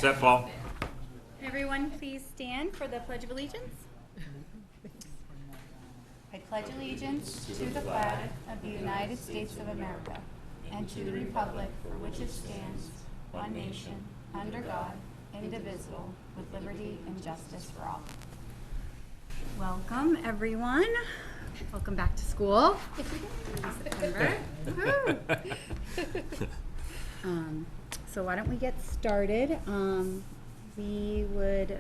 set, Paul. Everyone, please stand for the Pledge of Allegiance. I pledge allegiance to the flag of the United States of America and to the republic for which it stands, one nation, under God, indivisible, with liberty and justice for all. Welcome, everyone. Welcome back to school. September. So why don't we get started? We would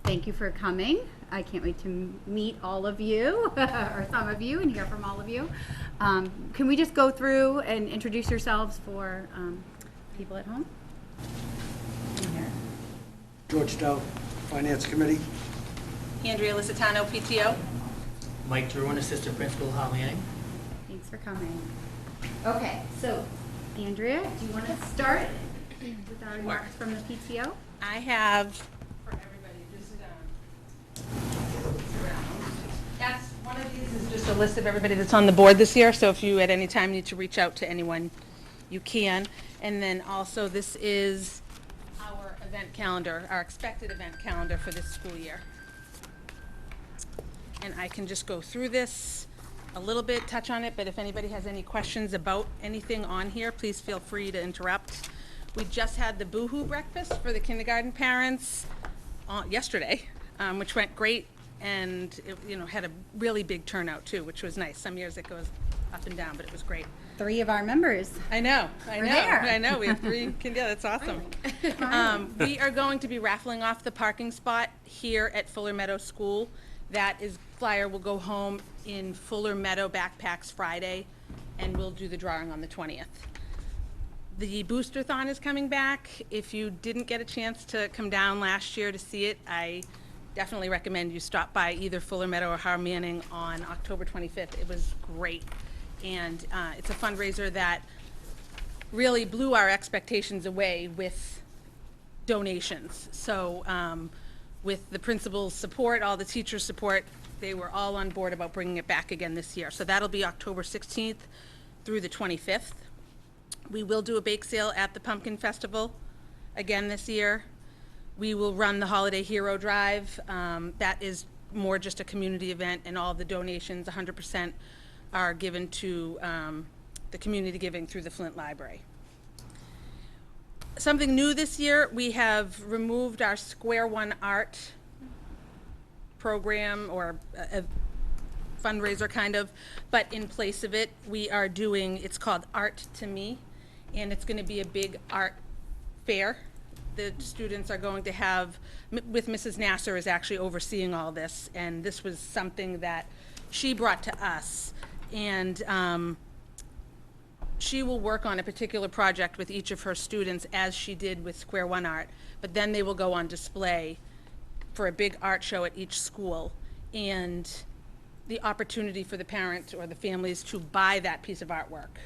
thank you for coming. I can't wait to meet all of you, or some of you, and hear from all of you. Can we just go through and introduce yourselves for people at home? George Dow, Finance Committee. Andrea Licitano, PTO. Mike Druin, Assistant Principal, Hal Manning. Thanks for coming. Okay, so Andrea, do you want to start with our remarks from the PTO? I have for everybody that's one of these is just a list of everybody that's on the board this year. So if you at any time need to reach out to anyone, you can. And then also this is our event calendar, our expected event calendar for this school year. And I can just go through this a little bit, touch on it, but if anybody has any questions about anything on here, please feel free to interrupt. We just had the Boohoo breakfast for the kindergarten parents yesterday, which went great, and it, had a really big turnout too, which was nice. Some years it goes up and down, but it was great. 3 of our members. I know. There. We have 3. Yeah, that's awesome. We are going to be raffling off the parking spot here at Fuller Meadow School. That flyer will go home in Fuller Meadow backpacks Friday, and we'll do the drawing on the 20th. The Booster-thon is coming back. If you didn't get a chance to come down last year to see it, I definitely recommend you stop by either Fuller Meadow or Hal Manning on October 25th. It was great, and it's a fundraiser that really blew our expectations away with donations. So with the principal's support, all the teachers' support, they were all on board about bringing it back again this year. So that'll be October 16th through the 25th. We will do a bake sale at the Pumpkin Festival again this year. We will run the Holiday Hero Drive. That is more just a community event, and all of the donations, 100%, are given to the community giving through the Flint Library. Something new this year, we have removed our Square One Art program, or a fundraiser kind of, but in place of it, we are doing, it's called Art to Me, and it's going to be a big art fair. The students are going to have, with Mrs. Nasser is actually overseeing all this, and this was something that she brought to us, and she will work on a particular project with each of her students, as she did with Square One Art, but then they will go on display for a big art show at each school, and the opportunity for the parents or the families to buy that piece of artwork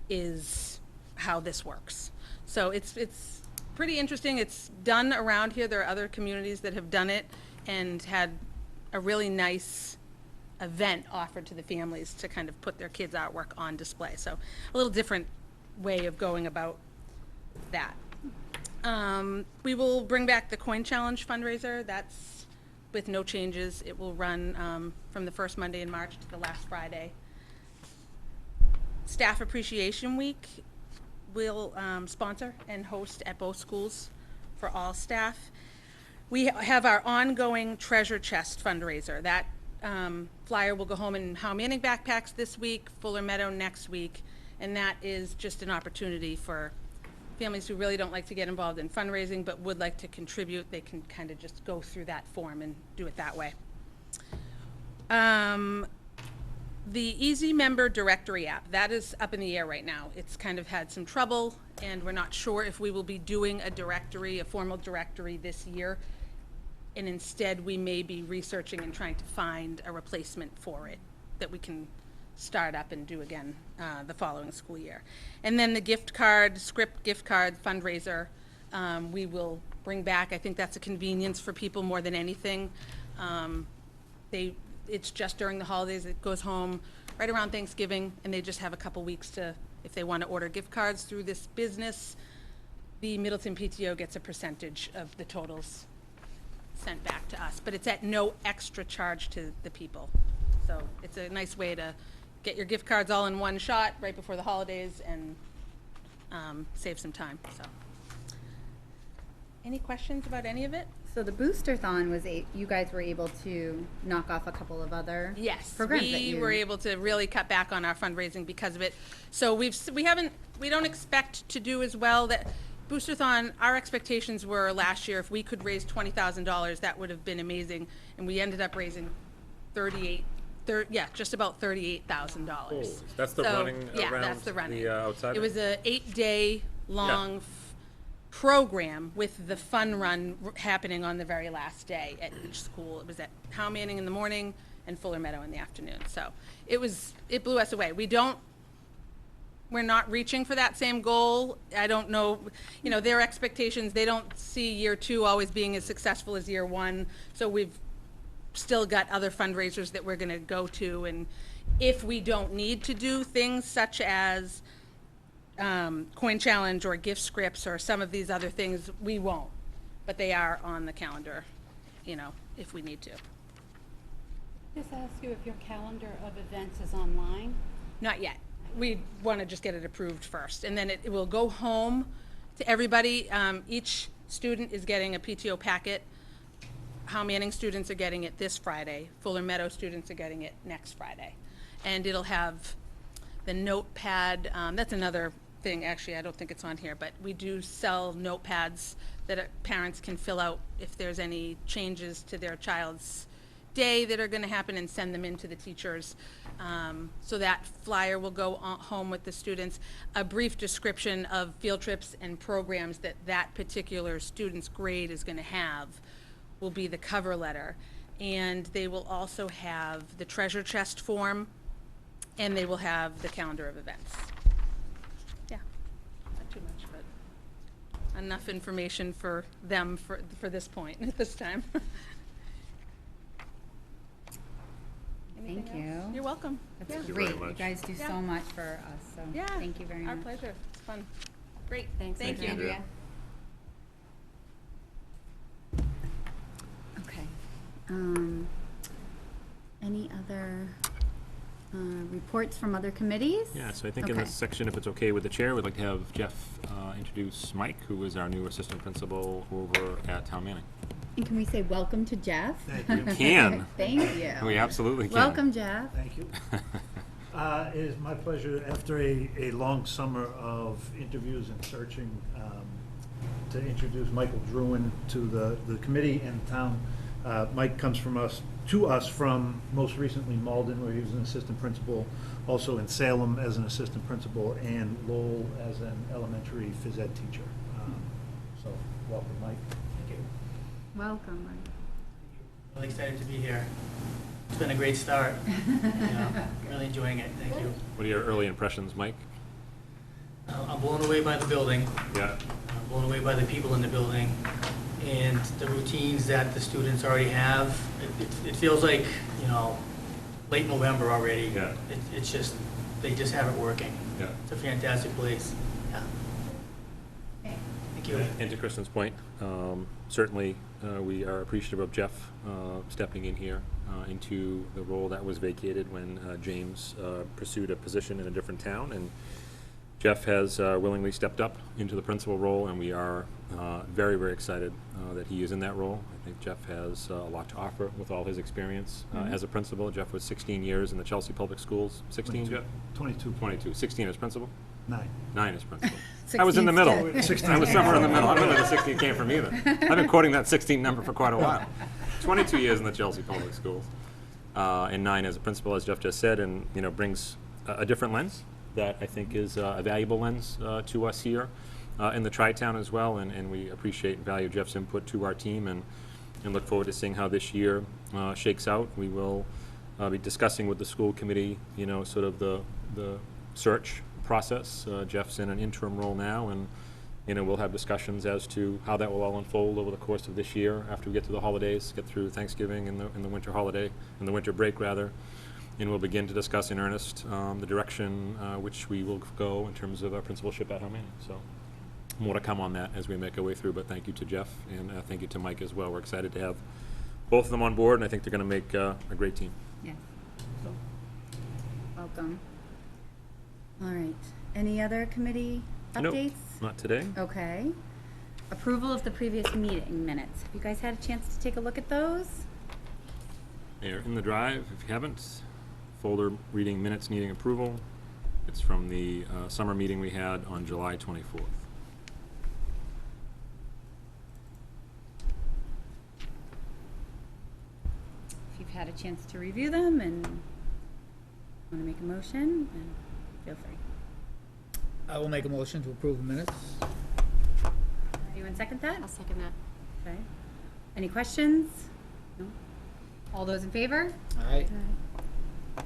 is how this works. So it's pretty interesting. It's done around here. There are other communities that have done it and had a really nice event offered to the families to kind of put their kids' artwork on display. So a little different way of going about that. We will bring back the Coin Challenge fundraiser. That's with no changes. It will run from the first Monday in March to the last Friday. Staff Appreciation Week will sponsor and host at both schools for all staff. We have our ongoing Treasure Chest fundraiser. That flyer will go home in Hal Manning backpacks this week, Fuller Meadow next week, and that is just an opportunity for families who really don't like to get involved in fundraising but would like to contribute. They can kind of just go through that form and do it that way. The Easy Member Directory app, that is up in the air right now. It's kind of had some trouble, and we're not sure if we will be doing a directory, a formal directory this year, and instead we may be researching and trying to find a replacement for it that we can start up and do again the following school year. And then the gift card, Script gift card fundraiser, we will bring back. I think that's a convenience for people more than anything. It's just during the holidays. It goes home right around Thanksgiving, and they just have a couple weeks to, if they want to order gift cards through this business, the Middleton PTO gets a percentage of the totals sent back to us, but it's at no extra charge to the people. So it's a nice way to get your gift cards all in one shot right before the holidays and save some time, so. Any questions about any of it? So the Booster-thon was, you guys were able to knock off a couple of other Yes, programs that we you... were able to really cut back on our fundraising because of it. So we don't expect to do as well. That Booster-thon, our expectations were last year, if we could raise $20,000, that would have been amazing. And we ended up raising just about $38,000. Oh, that's the running Yeah, around that's the running. the outside? It was a 8-day long program with the fun run happening on the very last day at each school. It was at Howe Manning in the morning and Fuller Meadow in the afternoon. So it blew us away. We're not reaching for that same goal. I don't know, their expectations, they don't see year 2 always being as successful as year 1. So we've still got other fundraisers that we're gonna go to. And if we don't need to do things such as coin challenge or gift scripts or some of these other things, we won't, but they are on the calendar, if we need to. Just ask you if your calendar of events is online? Not yet. We want to just get it approved first, and then it will go home to everybody. Each student is getting a PTO packet. Howe Manning students are getting it this Friday. Fuller Meadow students are getting it next Friday. And it'll have the notepad. That's another thing, actually, I don't think it's on here, but we do sell notepads that parents can fill out if there's any changes to their child's day that are going to happen and send them in to the teachers. So that flyer will go home with the students. A brief description of field trips and programs that particular student's grade is going to have will be the cover letter. And they will also have the treasure chest form, and they will have the calendar of events. Yeah, not too much, but enough information for them for this point at this time. Thank you. You're welcome. That's Thank you great. very You much. guys do Yeah. so much for us, so Yeah. thank you very much. Our pleasure. It's fun. Great. Thanks, Thank you. Andrea. Okay. Any other reports from other committees? Yeah, so I think in Okay. this section, if it's okay with the chair, we'd like to have Jeff introduce Mike, who is our new assistant principal over at Howe Manning. And can we say welcome to Jeff? Thank you. You can. Thank you. We absolutely can. Welcome, Jeff. Thank you. It is my pleasure, after a long summer of interviews and searching, to introduce Michael Druin to the committee and the town. Mike comes to us from most recently Malden, where he was an assistant principal, also in Salem as an assistant principal, and Lowell as an elementary phys ed teacher. So welcome, Mike. Thank you. Welcome, Mike. Really excited to be here. It's been a great start. Really enjoying it. Thank you. What are your early impressions, Mike? I'm blown away by the building. Yeah. I'm blown away by the people in the building and the routines that the students already have. It feels like, late November already. Yeah. It's just, they just have it working. Yeah. It's a fantastic place. Yeah. Thank you. And to Kristen's point, certainly we are appreciative of Jeff stepping in here into the role that was vacated when James pursued a position in a different town. And Jeff has willingly stepped up into the principal role, and we are very, very excited that he is in that role. I think Jeff has a lot to offer with all his experience as a principal. Jeff was 16 years in the Chelsea Public Schools. 16, Jeff? 22. 22. 16 as principal? 9. 9 as principal. I was in the 16's middle. good. 16. I was somewhere in the middle. I don't know where the 16 came from either. I've been quoting that 16 number for quite a while. 22 years in the Chelsea Public Schools, and 9 as a principal, as Jeff just said, and brings a different lens that I think is a valuable lens to us here in the Tri-Town as well, and we appreciate and value Jeff's input to our team, and look forward to seeing how this year shakes out. We will be discussing with the school committee, sort of the search process. Jeff's in an interim role now, and we'll have discussions as to how that will all unfold over the course of this year after we get through the holidays, get through Thanksgiving and the winter holiday, and the winter break rather, and we'll begin to discuss in earnest the direction which we will go in terms of our principalship at Howe Manning. So more to come on that as we make our way through, but thank you to Jeff, and thank you to Mike as well. We're excited to have both of them on board, and I think they're going to make a great team. Yes. Welcome. All right. Any other committee Nope, updates? not today. Okay. Approval of the previous meeting minutes. Have you guys had a chance to take a look at those? They're in the drive, if you haven't. Folder reading minutes needing approval. It's from the summer meeting we had on July 24th. If you've had a chance to review them and want to make a motion, then feel free. I will make a motion to approve the minutes. Anyone second that? I'll second that. Okay. Any questions? No? All those in favor? Aye.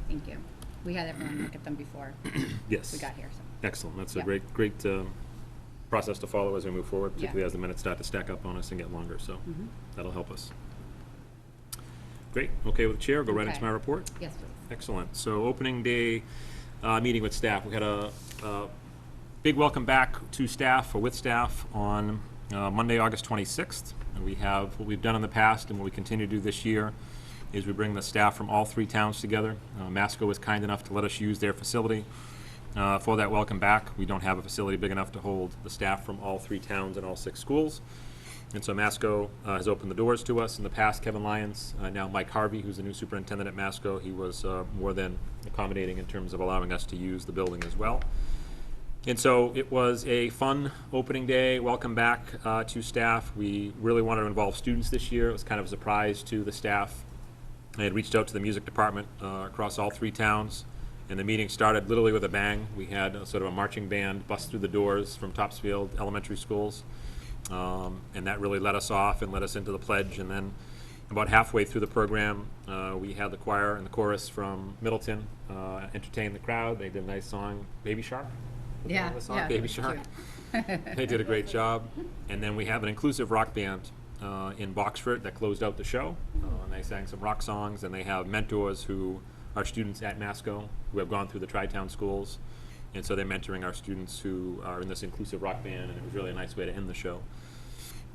Thank you. We had everyone look at them before Yes. we got here, so. Excellent. That's a Yeah. great process to follow as we move forward, Yeah. particularly as the minutes start to stack up on us and get longer, so Mhm. that'll help us. Great. Okay with the chair, go right into Okay. my report. Yes, please. Excellent. So opening day meeting with staff. We had a big welcome back to staff, or with staff, on Monday, August 26th. And we have, what we've done in the past and what we continue to do this year, is we bring the staff from all three towns together. Masco was kind enough to let us use their facility for that welcome back. We don't have a facility big enough to hold the staff from all three towns and all 6 schools. And so Masco has opened the doors to us. In the past, Kevin Lyons, now Mike Harvey, who's the new superintendent at Masco, he was more than accommodating in terms of allowing us to use the building as well. And so it was a fun opening day, welcome back to staff. We really wanted to involve students this year. It was kind of a surprise to the staff. I had reached out to the music department across all 3 towns, and the meeting started literally with a bang. We had sort of a marching band bust through the doors from Topsfield Elementary Schools, and that really led us off and led us into the pledge. And then about halfway through the program, we had the choir and the chorus from Middleton entertain the crowd. They did a nice song, Baby Shark. Was the name of the song? Baby Shark. They did a great job. And then we have an inclusive rock band in Boxford that closed out the show. And they sang some rock songs, and they have mentors who are students at Masco who have gone through the Tri-Town schools. And so they're mentoring our students who are in this inclusive rock band, and it was really a nice way to end the show.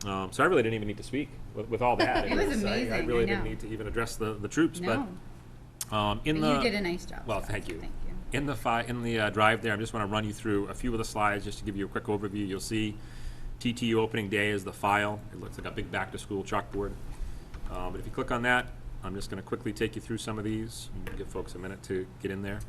So I really didn't even need to speak with all that. It was amazing, I really I didn't know. need to even address the troops. No. But in But the you did a nice job. well, so thank you. Thank you. In the drive there, I just want to run you through a few of the slides just to give you a quick overview. You'll see TTU opening day is the file. It looks like a big back-to-school chalkboard. But if you click on that, I'm just going to quickly take you through some of these and give folks a minute to get in there.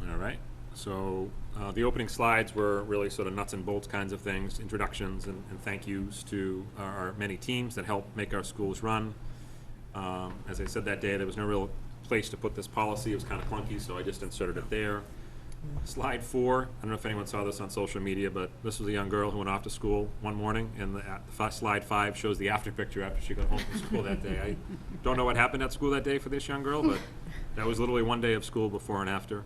All right. So the opening slides were really sort of nuts and bolts kinds of things, introductions and thank yous to our many teams that help make our schools run. As I said that day, there was no real place to put this policy. It was kind of clunky, so I just inserted it there. Slide 4, I don't know if anyone saw this on social media, but this was a young girl who went off to school one morning, and slide 5 shows the after picture after she got home from school that day. I don't know what happened at school that day for this young girl, but that was literally one day of school before and after.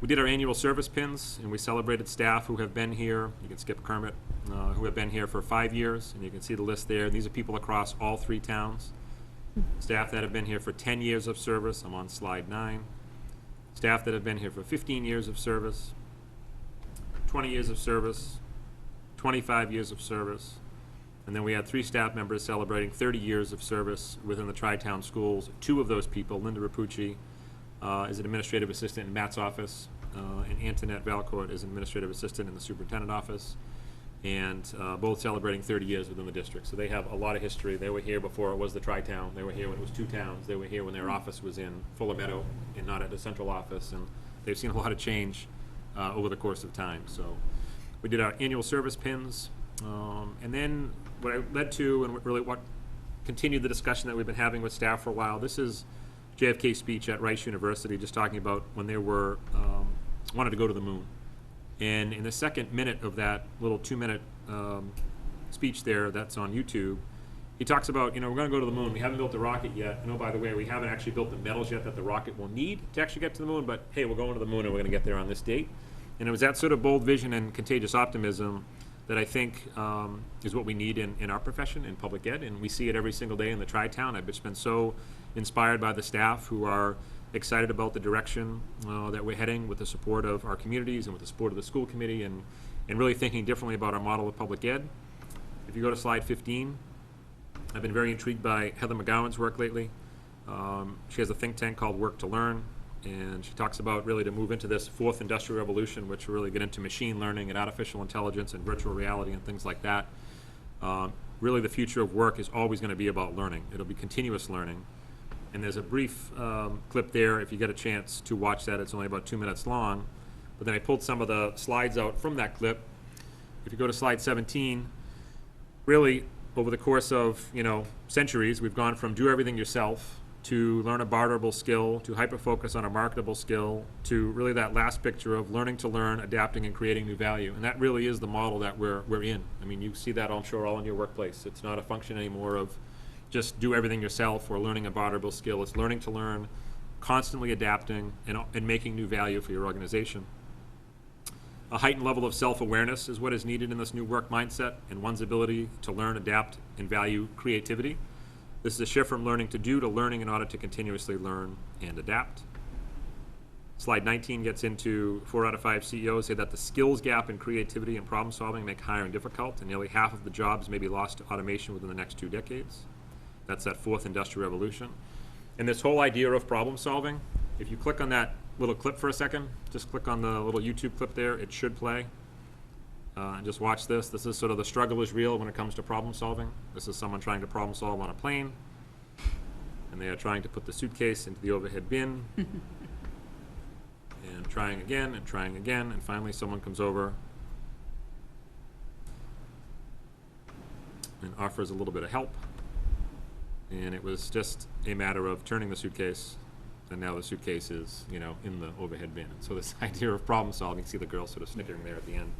We did our annual service pins, and we celebrated staff who have been here. You can skip Kermit, who have been here for 5 years, and you can see the list there. These are people across all 3 towns. Staff that have been here for 10 years of service, I'm on slide 9. Staff that have been here for 15 years of service, 20 years of service, 25 years of service, and then we had 3 staff members celebrating 30 years of service within the Tri-Town schools. 2 of those people, Linda Rapucci, is an administrative assistant in Matt's office, and Antoinette Valcourt is an administrative assistant in the superintendent office, and both celebrating 30 years within the district. So they have a lot of history. They were here before it was the Tri-Town. They were here when it was 2 towns. They were here when their office was in Fuller Meadow and not at the central office, and they've seen a lot of change over the course of time. So we did our annual service pins, and then what I led to, and really what continued the discussion that we've been having with staff for a while, this is JFK's speech at Rice University, just talking about when they were wanted to go to the moon. And in the second minute of that little 2-minute speech there that's on YouTube, he talks about, we're going to go to the moon. We haven't built the rocket yet. And oh, by the way, we haven't actually built the metals yet that the rocket will need to actually get to the moon. But hey, we're going to the moon and we're going to get there on this date. And it was that sort of bold vision and contagious optimism that I think is what we need in our profession, in public ed, and we see it every single day in the Tri-Town. I've just been so inspired by the staff who are excited about the direction that we're heading with the support of our communities and with the support of the school committee, and really thinking differently about our model of public ed. If you go to slide 15, I've been very intrigued by Heather McGowan's work lately. She has a think tank called Work to Learn, and she talks about really to move into this fourth industrial revolution, which will really get into machine learning and artificial intelligence and virtual reality and things like that. Really the future of work is always going to be about learning. It'll be continuous learning. And there's a brief clip there, if you get a chance to watch that. It's only about 2 minutes long. But then I pulled some of the slides out from that clip. If you go to slide 17, really over the course of centuries, we've gone from do everything yourself to learn a barterable skill, to hyper-focus on a marketable skill, to really that last picture of learning to learn, adapting, and creating new value. And that really is the model that we're in. I mean, you see that, I'm sure, all in your workplace. It's not a function anymore of just do everything yourself or learning a barterable skill. It's learning to learn, constantly adapting, and making new value for your organization. A heightened level of self-awareness is what is needed in this new work mindset, and one's ability to learn, adapt, and value creativity. This is a shift from learning to do to learning in order to continuously learn and adapt. Slide 19 gets into 4 out of 5 CEOs say that the skills gap in creativity and problem solving make hiring difficult, and nearly half of the jobs may be lost to automation within the next 2 decades. That's that fourth industrial revolution. And this whole idea of problem solving, if you click on that little clip for a second, just click on the little YouTube clip there, it should play. And just watch this. This is sort of the struggle is real when it comes to problem solving. This is someone trying to problem solve on a plane, and they are trying to put the suitcase into the overhead bin, and trying again, and finally someone comes over and offers a little bit of help. And it was just a matter of turning the suitcase, and now the suitcase is, in the overhead bin. And so this idea of problem solving, you see the girl sort of snickering there at the end.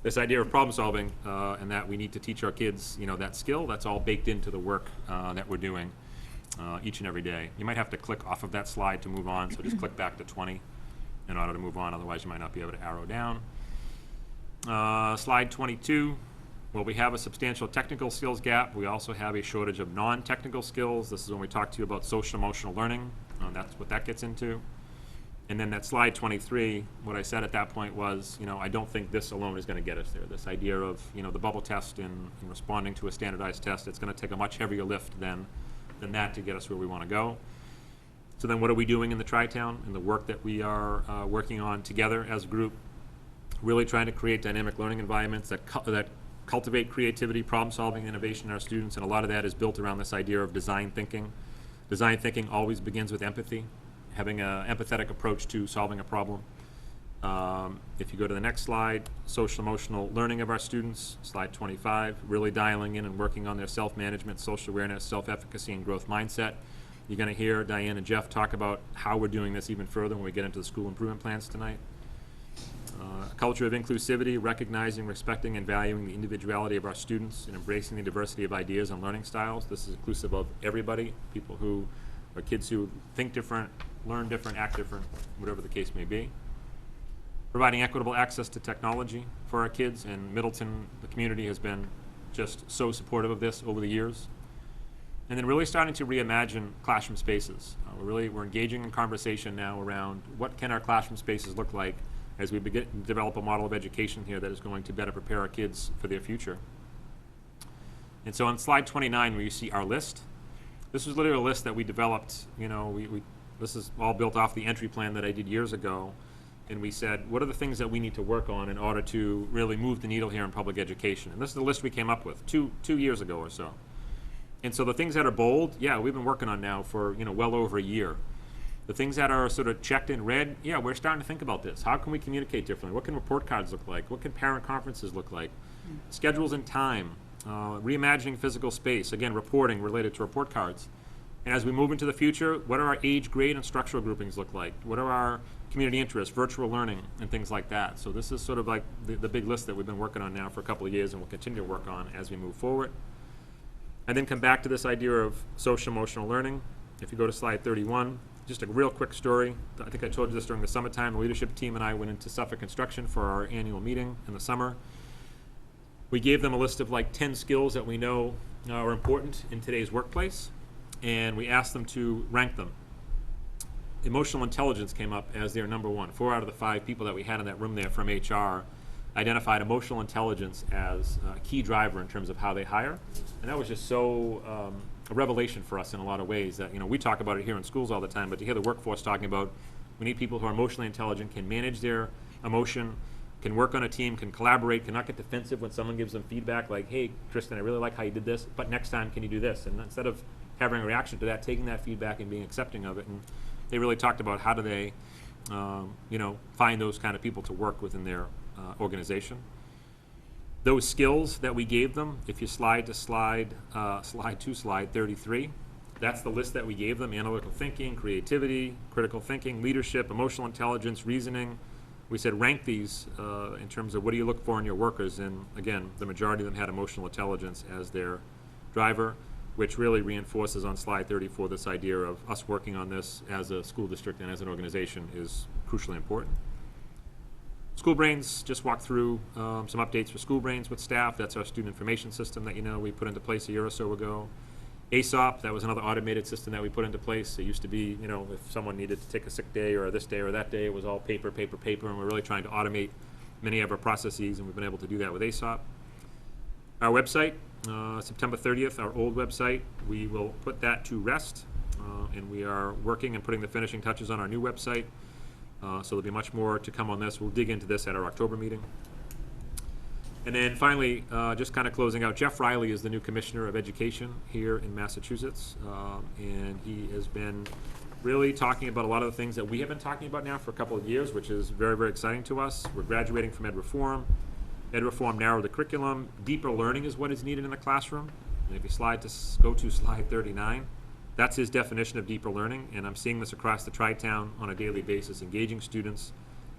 This idea of problem solving and that we need to teach our kids, that skill, that's all baked into the work that we're doing each and every day. You might have to click off of that slide to move on, so just click back to 20 in order to move on, otherwise you might not be able to arrow down. Slide 22. Well, we have a substantial technical skills gap. We also have a shortage of non-technical skills. This is when we talk to you about social emotional learning. That's what that gets into. And then that slide 23, what I said at that point was, I don't think this alone is going to get us there. This idea of, the bubble test and responding to a standardized test, it's going to take a much heavier lift than that to get us where we want to go. So then what are we doing in the Tri-Town and the work that we are working on together as a group? Really trying to create dynamic learning environments that cultivate creativity, problem solving, innovation in our students, and a lot of that is built around this idea of design thinking. Design thinking always begins with empathy, having an empathetic approach to solving a problem. If you go to the next slide, social emotional learning of our students, slide 25, really dialing in and working on their self-management, social awareness, self-efficacy, and growth mindset. You're going to hear Diane and Jeff talk about how we're doing this even further when we get into the school improvement plans tonight. A culture of inclusivity, recognizing, respecting, and valuing the individuality of our students and embracing the diversity of ideas and learning styles. This is inclusive of everybody, people who are kids who think different, learn different, act different, whatever the case may be. Providing equitable access to technology for our kids, and Middleton, the community, has been just so supportive of this over the years. And then really starting to reimagine classroom spaces. We're engaging in conversation now around what can our classroom spaces look like as we begin to develop a model of education here that is going to better prepare our kids for their future. And so on slide 29, where you see our list, this was literally a list that we developed. This is all built off the entry plan that I did years ago. And we said, what are the things that we need to work on in order to really move the needle here in public education? And this is the list we came up with two years ago or so. And so the things that are bold, we've been working on now for well over a year. The things that are sort of checked in red, we're starting to think about this. How can we communicate differently? What can report cards look like? What can parent conferences look like? Schedules and time, reimagining physical space, again, reporting related to report cards. And as we move into the future, what are our age, grade, and structural groupings look like? What are our community interests, virtual learning, and things like that? So this is sort of like the big list that we've been working on now for a couple of years and we'll continue to work on as we move forward. And then come back to this idea of social emotional learning. If you go to slide 31, just a real quick story. I think I told you this during the summertime. The leadership team and I went into Suffolk Construction for our annual meeting in the summer. We gave them a list of like 10 skills that we know are important in today's workplace, and we asked them to rank them. Emotional intelligence came up as their number one. 4 out of the 5 people that we had in that room there from HR identified emotional intelligence as a key driver in terms of how they hire. And that was just so a revelation for us in a lot of ways that, we talk about it here in schools all the time, but to hear the workforce talking about we need people who are emotionally intelligent, can manage their emotion, can work on a team, can collaborate, cannot get defensive when someone gives them feedback like, hey, Kristen, I really like how you did this, but next time can you do this? And instead of having a reaction to that, taking that feedback and being accepting of it. And they really talked about how do they, find those kind of people to work within their organization. Those skills that we gave them, if you slide to slide 33, that's the list that we gave them: analytical thinking, creativity, critical thinking, leadership, emotional intelligence, reasoning. We said rank these in terms of what do you look for in your workers, and again, the majority of them had emotional intelligence as their driver, which really reinforces on slide 34 this idea of us working on this as a school district and as an organization is crucially important. School Brains, just walked through some updates for School Brains with staff. That's our student information system that we put into place a year or so ago. ASOP, that was another automated system that we put into place. It used to be, if someone needed to take a sick day or this day or that day, it was all paper, and we're really trying to automate many of our processes, and we've been able to do that with ASOP. Our website, September 30th, our old website, we will put that to rest, and we are working and putting the finishing touches on our new website. So there'll be much more to come on this. We'll dig into this at our October meeting. And then finally, just kind of closing out, Jeff Riley is the new Commissioner of Education here in Massachusetts, and he has been really talking about a lot of the things that we have been talking about now for a couple of years, which is very, very exciting to us. We're graduating from Ed Reform. Ed Reform narrowed the curriculum. Deeper learning is what is needed in the classroom. And if you go to slide 39, that's his definition of deeper learning, and I'm seeing this across the Tri-Town on a daily basis, engaging students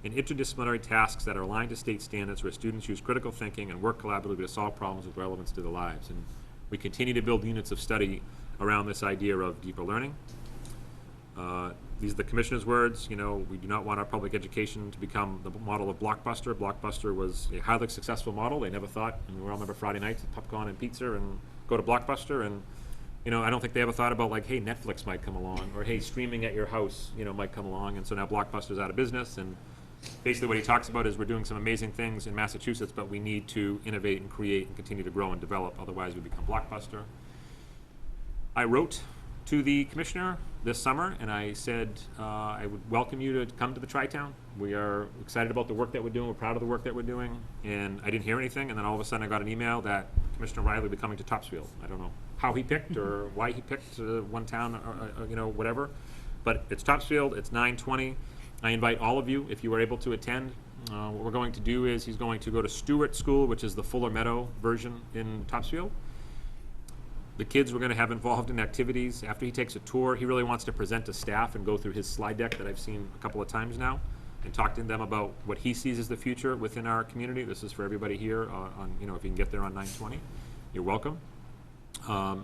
in interdisciplinary tasks that are aligned to state standards where students use critical thinking and work collaboratively to solve problems with relevance to their lives. And we continue to build units of study around this idea of deeper learning. These are the Commissioner's words. We do not want our public education to become the model of Blockbuster. Blockbuster was a highly successful model. They never thought, and we all remember Friday nights with popcorn and pizza and go to Blockbuster, and I don't think they ever thought about like, hey, Netflix might come along, or hey, streaming at your house, might come along, and so now Blockbuster's out of business. And basically what he talks about is we're doing some amazing things in Massachusetts, but we need to innovate and create and continue to grow and develop, otherwise we become Blockbuster. I wrote to the Commissioner this summer, and I said I would welcome you to come to the Tri-Town. We are excited about the work that we're doing. We're proud of the work that we're doing. And I didn't hear anything, and then all of a sudden I got an email that Commissioner Riley will be coming to Topsfield. I don't know how he picked or why he picked one town or whatever, but it's Topsfield. It's 9:20. I invite all of you, if you are able to attend. What we're going to do is he's going to go to Stewart School, which is the Fuller Meadow version in Topsfield. The kids we're going to have involved in activities. After he takes a tour, he really wants to present to staff and go through his slide deck that I've seen a couple of times now and talk to them about what he sees as the future within our community. This is for everybody here if you can get there on 9:20, you're welcome. And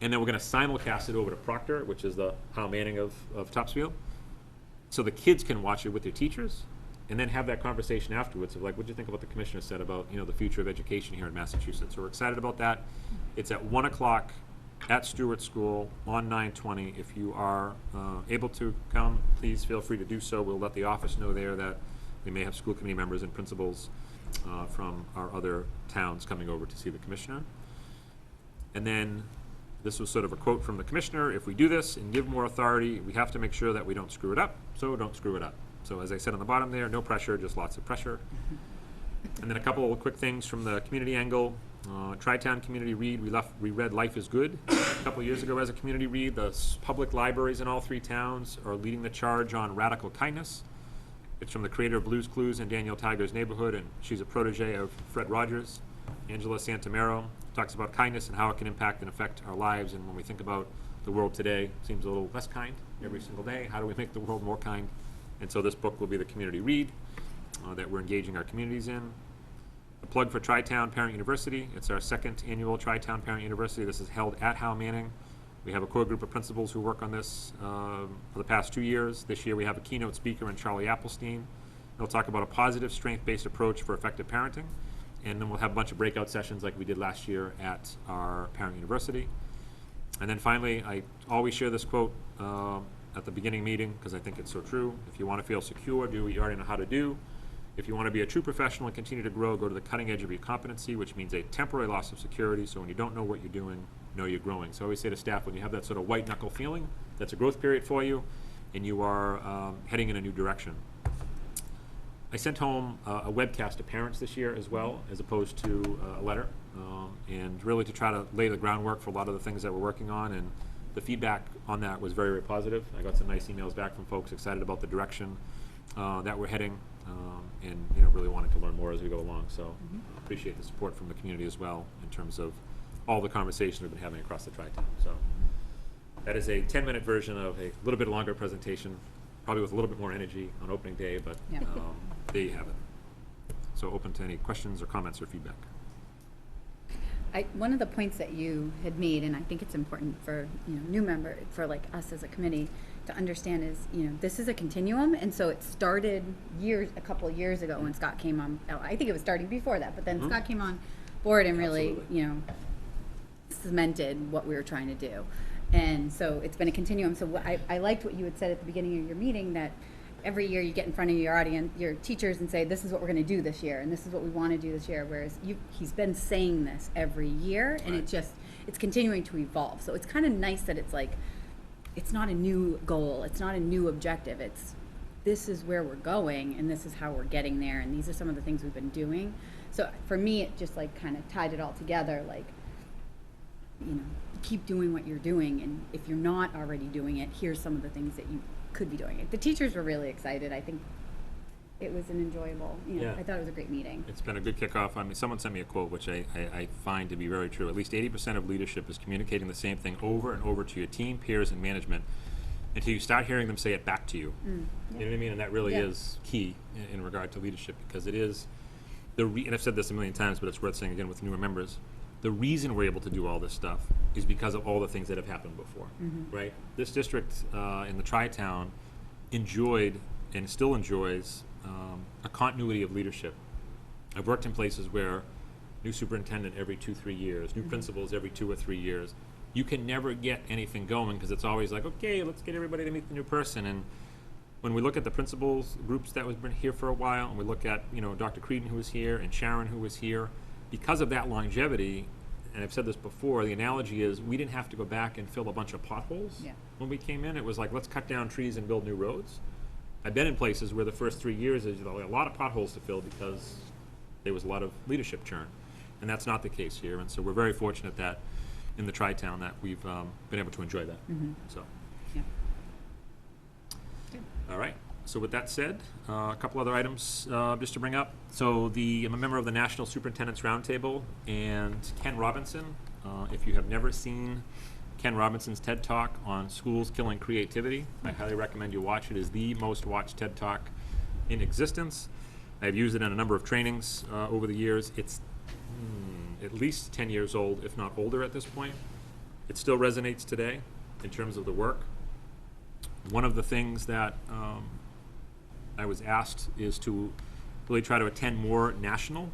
then we're going to simulcast it over to Proctor, which is the Hal Manning of Topsfield. So the kids can watch it with their teachers and then have that conversation afterwards of like, what do you think of what the Commissioner said about, the future of education here in Massachusetts? So we're excited about that. It's at 1 o'clock at Stewart School on 9:20. If you are able to come, please feel free to do so. We'll let the office know there that we may have school committee members and principals from our other towns coming over to see the Commissioner. And then this was sort of a quote from the Commissioner: if we do this and give more authority, we have to make sure that we don't screw it up, so don't screw it up. So as I said on the bottom there, no pressure, just lots of pressure. And then a couple of quick things from the community angle. Tri-Town Community Read, we read Life is Good a couple of years ago as a community read. The public libraries in all 3 towns are leading the charge on radical kindness. It's from the creator of Blue's Clues and Daniel Tiger's Neighborhood, and she's a protege of Fred Rogers. Angela Santamero talks about kindness and how it can impact and affect our lives. And when we think about the world today, it seems a little less kind every single day. How do we make the world more kind? And so this book will be the community read that we're engaging our communities in. A plug for Tri-Town Parent University. It's our 2nd annual Tri-Town Parent University. This is held at Hal Manning. We have a core group of principals who work on this for the past 2 years. This year we have a keynote speaker in Charlie Applestein. He'll talk about a positive, strength-based approach for effective parenting. and then we'll have a bunch of breakout sessions like we did last year at our parent university. And then finally, I always share this quote at the beginning meeting because I think it's so true. If you want to feel secure, do what you already know how to do. If you want to be a true professional and continue to grow, go to the cutting edge of your competency, which means a temporary loss of security. So when you don't know what you're doing, know you're growing. So I always say to staff, when you have that sort of white knuckle feeling, that's a growth period for you, and you are heading in a new direction. I sent home a webcast to parents this year as well, as opposed to a letter, and really to try to lay the groundwork for a lot of the things that we're working on, and the feedback on that was very, very positive. I got some nice emails back from folks excited about the direction that we're heading, and really wanting to learn more as we go along. So appreciate the support from the community as well in terms of all the conversations we've been having across the tri-town. So that is a 10-minute version of a little bit longer presentation, probably with a little bit more energy on opening day, but there you have it. So open to any questions or comments or feedback. One of the points that you had made, and I think it's important for new member, for like us as a committee to understand, is this is a continuum, and so it started a couple of years ago when Scott came on. I think it was starting before that, but then Scott came on board and really cemented what we were trying to do, and so it's been a continuum. So I liked what you had said at the beginning of your meeting, that every year you get in front of your audience, your teachers, and say, this is what we're going to do this year, and this is what we want to do this year, whereas he's been saying this every year, and it's continuing to evolve. So it's kind of nice that it's like, it's not a new goal, it's not a new objective, this is where we're going, and this is how we're getting there, and these are some of the things we've been doing. So for me, it just like kind of tied it all together, like, keep doing what you're doing, and if you're not already doing it, here's some of the things that you could be doing. The teachers were really excited. I think it was an enjoyable, I thought it was a great meeting. It's been a good kickoff. I mean, someone sent me a quote, which I find to be very true. At least 80% of leadership is communicating the same thing over and over to your team, peers, and management until you start hearing them say it back to you. You know what I mean? And that really is key in regard to leadership, because it is and I've said this a million times, but it's worth saying again with newer members. The reason we're able to do all this stuff is because of all the things that have happened before, right? This district in the Tri-Town enjoyed and still enjoys a continuity of leadership. I've worked in places where new superintendent every 2-3 years, new principals every 2 or 3 years. You can never get anything going because it's always like, okay, let's get everybody to meet the new person. And when we look at the principals groups that was been here for a while, and we look at Dr. Creedon, who was here, and Sharon, who was here, because of that longevity, and I've said this before, the analogy is we didn't have to go back and fill a bunch of potholes when we came in. It was like, let's cut down trees and build new roads. I've been in places where the first 3 years there's a lot of potholes to fill because there was a lot of leadership churn, and that's not the case here. And so we're very fortunate that in the Tri-Town that we've been able to enjoy that. So, all right. So with that said, a couple other items just to bring up. So I'm a member of the National Superintendent's Roundtable, and Ken Robinson, if you have never seen Ken Robinson's TED Talk on schools killing creativity, I highly recommend you watch it. It is the most watched TED Talk in existence. I've used it in a number of trainings over the years. It's at least 10 years old, if not older at this point. It still resonates today in terms of the work. One of the things that I was asked is to really try to attend more national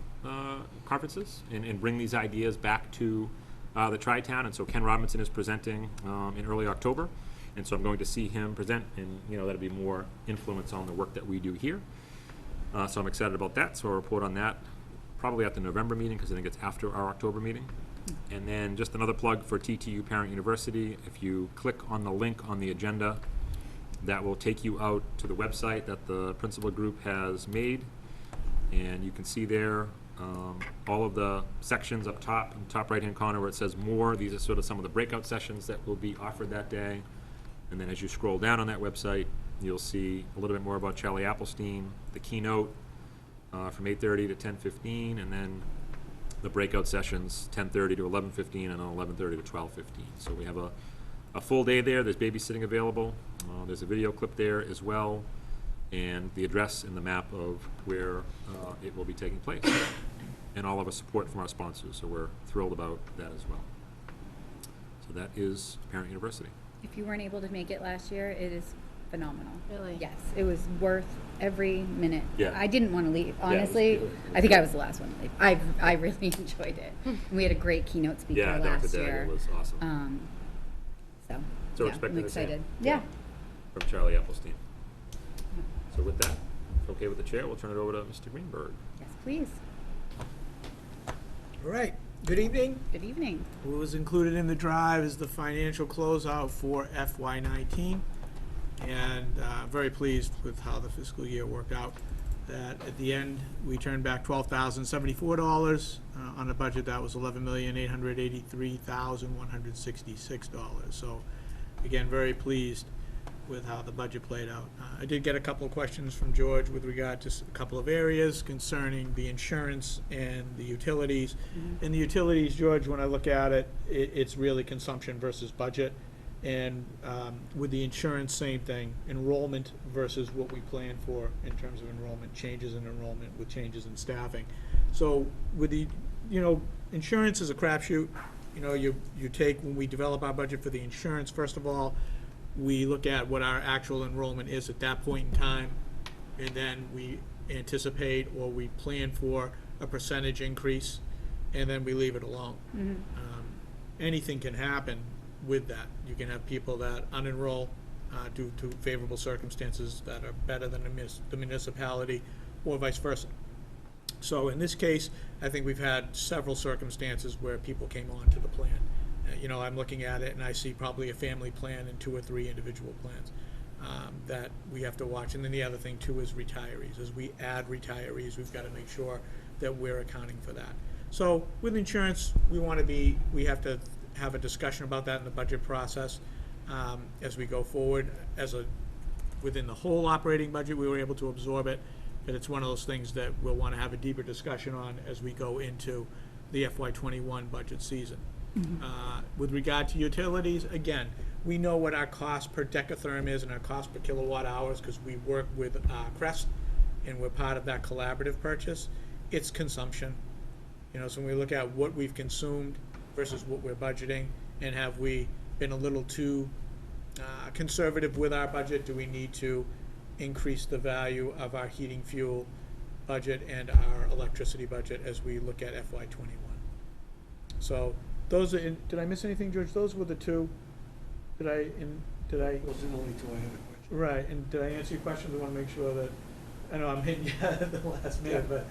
conferences and bring these ideas back to the Tri-Town. And so Ken Robinson is presenting in early October, and so I'm going to see him present, and that'll be more influence on the work that we do here. So I'm excited about that. So I'll report on that probably at the November meeting, because I think it's after our October meeting. And then just another plug for TTU Parent University. If you click on the link on the agenda, that will take you out to the website that the principal group has made, and you can see there all of the sections up top, in the top right-hand corner where it says more. These are sort of some of the breakout sessions that will be offered that day. And then as you scroll down on that website, you'll see a little bit more about Charlie Applestein, the keynote from 8:30 to 10:15, and then the breakout sessions 10:30 to 11:15 and 11:30 to 12:15. So we have a full day there. There's babysitting available. There's a video clip there as well, and the address and the map of where it will be taking place, and all of our support from our sponsors. So we're thrilled about that as well. So that is Parent University. If you weren't able to make it last year, it is phenomenal. Really? Yes, it was worth every minute. Yeah. I didn't want to leave, it was- honestly. it was I think I was the last one to leave. I really enjoyed it. We had a great keynote speaker Yeah, Dr. last Dagger year. was awesome. So, So we're yeah, expecting I'm the same. excited. Yeah. From Charlie Applestein. So with that, if okay with the chair, we'll turn it over to Mr. Greenberg. Yes, please. All right, good evening. Good evening. What was included in the drive is the financial closeout for FY19. And very pleased with how the fiscal year worked out. That at the end, we turned back $12,074 on a budget that was $11,883,166. So again, very pleased with how the budget played out. I did get a couple of questions from George with regard to a couple of areas concerning the insurance and the utilities. In the utilities, George, when I look at it, it's really consumption versus budget. And with the insurance, same thing, enrollment versus what we plan for in terms of enrollment, changes in enrollment with changes in staffing. So with the, insurance is a crapshoot. You take, when we develop our budget for the insurance, first of all, we look at what our actual enrollment is at that point in time, and then we anticipate or we plan for a percentage increase, and then we leave it alone. Anything can happen with that. You can have people that unenroll due to favorable circumstances that are better than the municipality, or vice versa. So in this case, I think we've had several circumstances where people came on to the plan. I'm looking at it and I see probably a family plan and 2 or 3 individual plans that we have to watch. And then the other thing too is retirees. As we add retirees, we've got to make sure that we're accounting for that. So with insurance, we have to have a discussion about that in the budget process as we go forward. Within the whole operating budget, we were able to absorb it, but it's one of those things that we'll want to have a deeper discussion on as we go into the FY21 budget season. With regard to utilities, again, we know what our cost per decatherm is and our cost per kilowatt hours because we work with Crest and we're part of that collaborative purchase. It's consumption. So when we look at what we've consumed versus what we're budgeting, and have we been a little too conservative with our budget? Do we need to increase the value of our heating fuel budget and our electricity budget as we look at FY21? So those are, did I miss anything, George? Those were the 2. Did I? Those are the only 2 I had a question. Right, and did I answer your questions? I want to make sure that, I know I'm hitting you at the last minute, but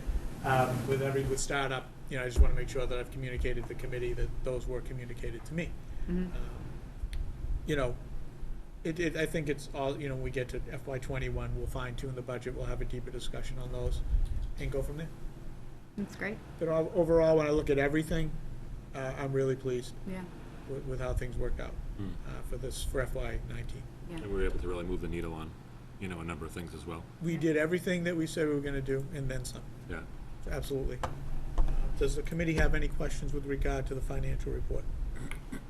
with startup, I just want to make sure that I've communicated to the committee that those were communicated to me. I think it's all, when we get to FY21, we'll fine tune the budget, we'll have a deeper discussion on those and go from there. That's great. But overall, when I look at everything, I'm really pleased Yeah. with how things worked out for FY19. Yeah. And we were able to really move the needle on, a number of things as well. We did everything that we said we were going to do, and then some. Yeah. Absolutely. Does the committee have any questions with regard to the financial report?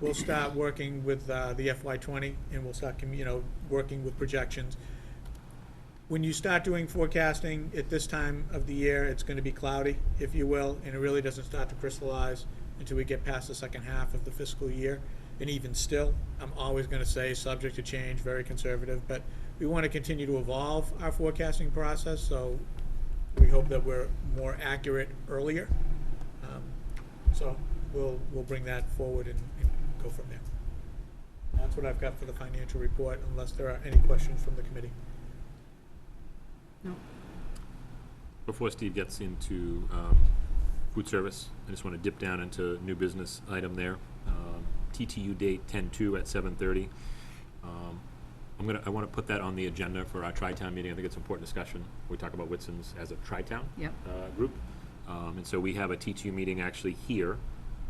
We'll start working with the FY20, and we'll start, working with projections. When you start doing forecasting at this time of the year, it's going to be cloudy, if you will, and it really doesn't start to crystallize until we get past the second half of the fiscal year. And even still, I'm always going to say subject to change, very conservative, but we want to continue to evolve our forecasting process, so we hope that we're more accurate earlier. So we'll bring that forward and go from there. That's what I've got for the financial report, unless there are any questions from the committee. No. Before Steve gets into food service, I just want to dip down into new business item there. TTU date 10/2 at 7:30. I want to put that on the agenda for our Tri-Town meeting. I think it's an important discussion. We talk about Whitson's as a Tri-Town Yep. group. And so we have a TTU meeting actually here.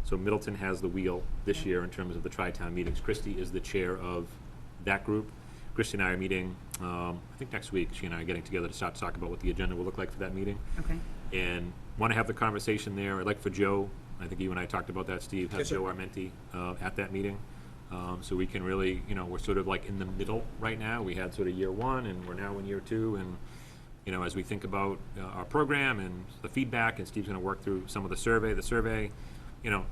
So Middleton has the wheel this year in terms of the Tri-Town meetings. Christy is the chair of that group. Christy and I are meeting, I think next week. She and I are getting together to start to talk about what the agenda will look like for that meeting. Okay. And want to have the conversation there. I'd like for Joe, I think you and I talked about that, Steve, have Yes, sir. Joe Armenti at that meeting. So we can really, we're sort of like in the middle right now. We had sort of year 1 and we're now in year 2. And, as we think about our program and the feedback, and Steve's going to work through some of the survey,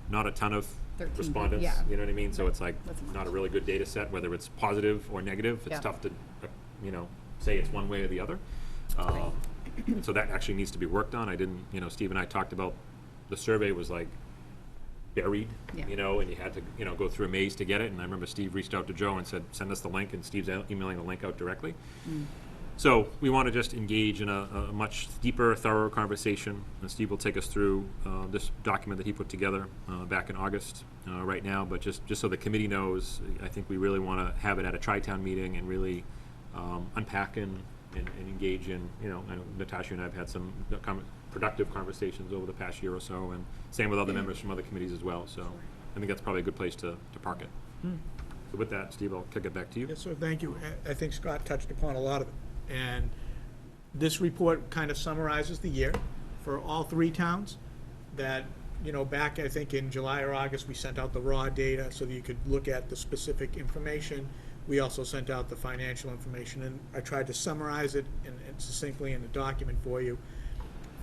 not a ton of 13, respondents, yeah. you know what I mean? So it's like That's much. not a really good data set, whether it's positive or negative. It's Yeah. tough to say it's one way or the other. So that actually needs to be worked on. I didn't, Steve and I talked about, the survey was like buried, Yeah. and you had to, go through a maze to get it. And I remember Steve reached out to Joe and said, send us the link, and Steve's emailing the link out directly. So we want to just engage in a much deeper, thorough conversation, and Steve will take us through this document that he put together back in August right now. But just so the committee knows, I think we really want to have it at a tri-town meeting and really unpack and engage in, I know Natasha and I have had some productive conversations over the past year or so, and same with other members from other committees as well. So I think that's probably a good place to park it. So with that, Steve, I'll kick it back to you. Yes, sir, thank you. I think Scott touched upon a lot of it. And this report kind of summarizes the year for all three towns. That, back, I think, in July or August, we sent out the raw data so that you could look at the specific information. We also sent out the financial information, and I tried to summarize it and succinctly in a document for you.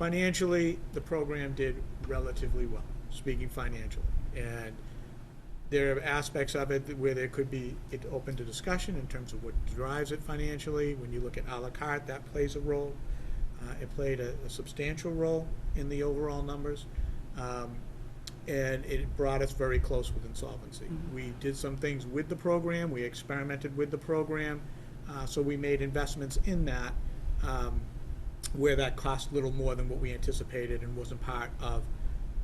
Financially, the program did relatively well, speaking financially. And there are aspects of it where there could be it open to discussion in terms of what drives it financially. When you look at a la carte, that plays a role. It played a substantial role in the overall numbers. And it brought us very close with insolvency. We did some things with the program. We experimented with the program. So we made investments in that where that cost a little more than what we anticipated and wasn't part of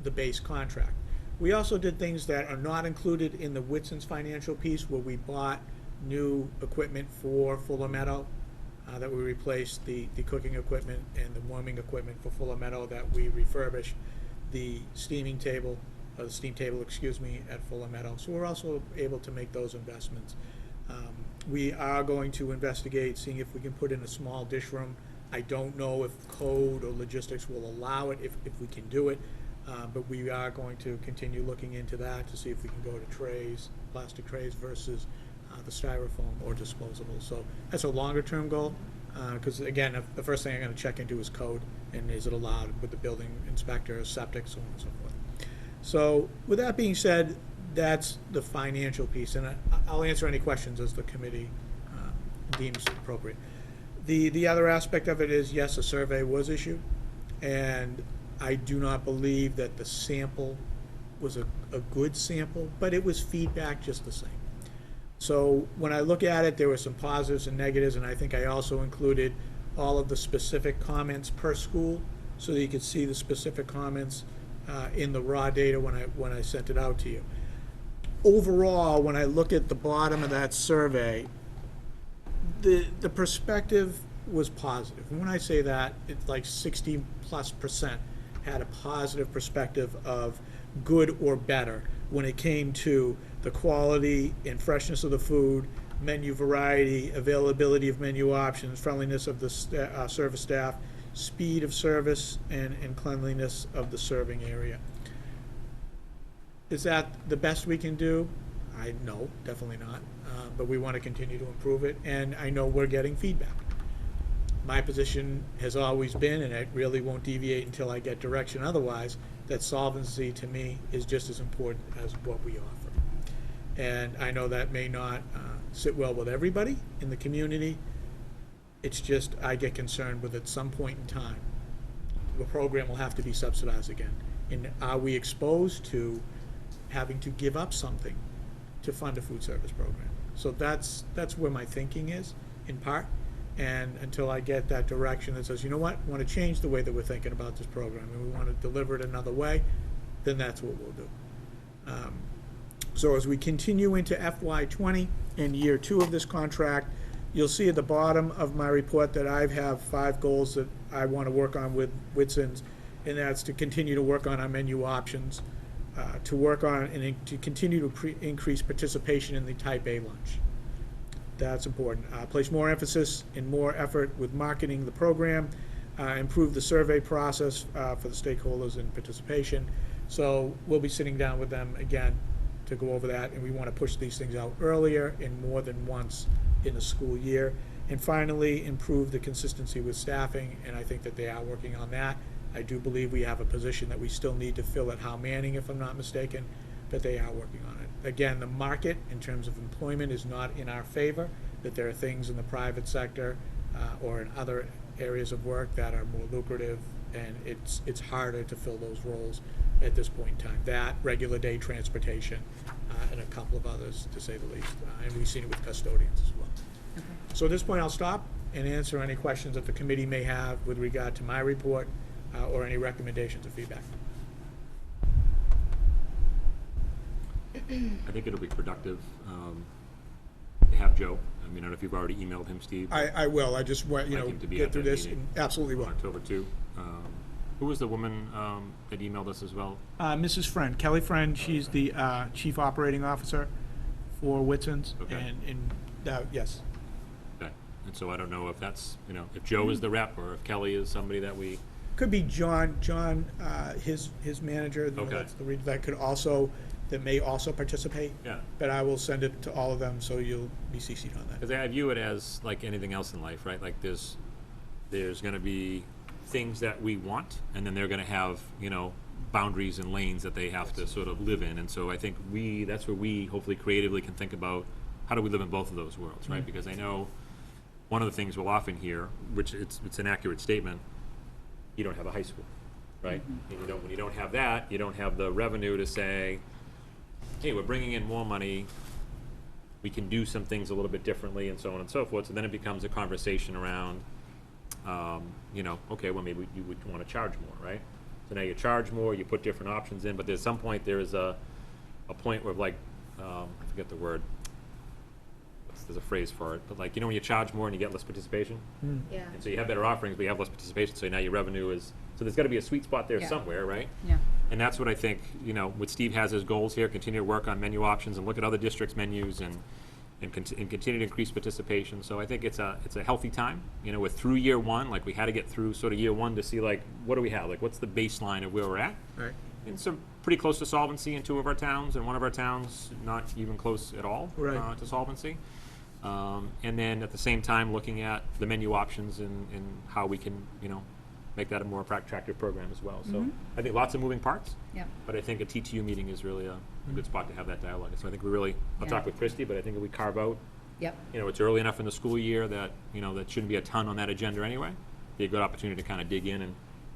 the base contract. We also did things that are not included in the Whitson's financial piece, where we bought new equipment for Fuller Meadow, that we replaced the cooking equipment and the warming equipment for Fuller Meadow, that we refurbished the steam table, at Fuller Meadow. So we're also able to make those investments. We are going to investigate, seeing if we can put in a small dish room. I don't know if code or logistics will allow it, if we can do it. But we are going to continue looking into that to see if we can go to trays, plastic trays versus the styrofoam or disposable. So that's a longer term goal, because again, the first thing I'm going to check into is code, and is it allowed with the building inspector, septic, so on and so forth. So with that being said, that's the financial piece, and I'll answer any questions as the committee deems appropriate. The other aspect of it is, yes, a survey was issued, and I do not believe that the sample was a good sample, but it was feedback just the same. So when I look at it, there were some positives and negatives, and I think I also included all of the specific comments per school, so that you could see the specific comments in the raw data when I sent it out to you. Overall, when I look at the bottom of that survey, the perspective was positive. And when I say that, it's like 60+% had a positive perspective of good or better when it came to the quality and freshness of the food, menu variety, availability of menu options, friendliness of the service staff, speed of service, and cleanliness of the serving area. Is that the best we can do? No, definitely not. But we want to continue to improve it, and I know we're getting feedback. My position has always been, and I really won't deviate until I get direction otherwise, that solvency to me is just as important as what we offer. And I know that may not sit well with everybody in the community. It's just I get concerned with, at some point in time, the program will have to be subsidized again. And are we exposed to having to give up something to fund a food service program? So that's where my thinking is, in part. And until I get that direction that says, you know what, we want to change the way that we're thinking about this program, and we want to deliver it another way, then that's what we'll do. So as we continue into FY20 and year 2 of this contract, you'll see at the bottom of my report that I have 5 goals that I want to work on with Whitson's, and that's to continue to work on our menu options, to work on and to continue to increase participation in the Type A lunch. That's important. Place more emphasis and more effort with marketing the program, improve the survey process for the stakeholders and participation. So we'll be sitting down with them again to go over that, and we want to push these things out earlier and more than once in a school year. And finally, improve the consistency with staffing, and I think that they are working on that. I do believe we have a position that we still need to fill at Howe Manning, if I'm not mistaken, but they are working on it. again, the market in terms of employment is not in our favor, that there are things in the private sector or in other areas of work that are more lucrative, and it's harder to fill those roles at this point in time. That, regular day transportation, and a couple of others, to say the least. And we've seen it with custodians as well. So at this point, I'll stop and answer any questions that the committee may have with regard to my report or any recommendations or feedback. I think it'll be productive to have Joe. I mean, I don't know if you've already emailed him, Steve. I will. I just want, Like him to be get at through that this. meeting Absolutely will. on October 2. Who was the woman that emailed us as well? Mrs. Friend, Kelly Friend, she's the Chief Operating Officer for Whitson's. Okay. And yes. Okay. And so I don't know if that's, if Joe is the rep or if Kelly is somebody that we, Could be John, his manager. Okay. That's the that may also participate. yeah. But I will send it to all of them, so you'll be CC'd on that. Because I view it as like anything else in life, right? Like there's going to be things that we want, and then they're going to have, boundaries and lanes that they have to sort of live in. And so I think that's where we hopefully creatively can think about how do we live in both of those worlds, right? Because I know one of the things we'll often hear, which it's an accurate statement, you don't have a high school, right? And when you don't have that, you don't have the revenue to say, hey, we're bringing in more money, we can do some things a little bit differently, and so on and so forth. So then it becomes a conversation around, okay, well, maybe you would want to charge more, right? So now you charge more, you put different options in, but there's some point, there is a point where, like, I forget the word, there's a phrase for it, but like, when you charge more and you get less participation, Yeah. and so you have better offerings, but you have less participation, so now your revenue is, so there's got to be a sweet spot there Yeah. somewhere, right? Yeah. And that's what I think, what Steve has as goals here, continue to work on menu options and look at other districts' menus and continue to increase participation. So I think it's a healthy time. We're through year one, like we had to get through sort of year one to see like, what do we have? Like, what's the baseline of where we're at? Right. And some pretty close to solvency in 2 of our towns, and one of our towns not even close at all Right. to solvency. And then at the same time, looking at the menu options and how we can, make that a more attractive program as well. So I think lots of moving parts, Yeah. but I think a TTU meeting is really a good spot to have that dialogue. So I think I'll Yeah. talk with Christie, but I think if we carve out, Yep. it's early enough in the school year that, that shouldn't be a ton on that agenda anyway. Be a good opportunity to kind of dig in and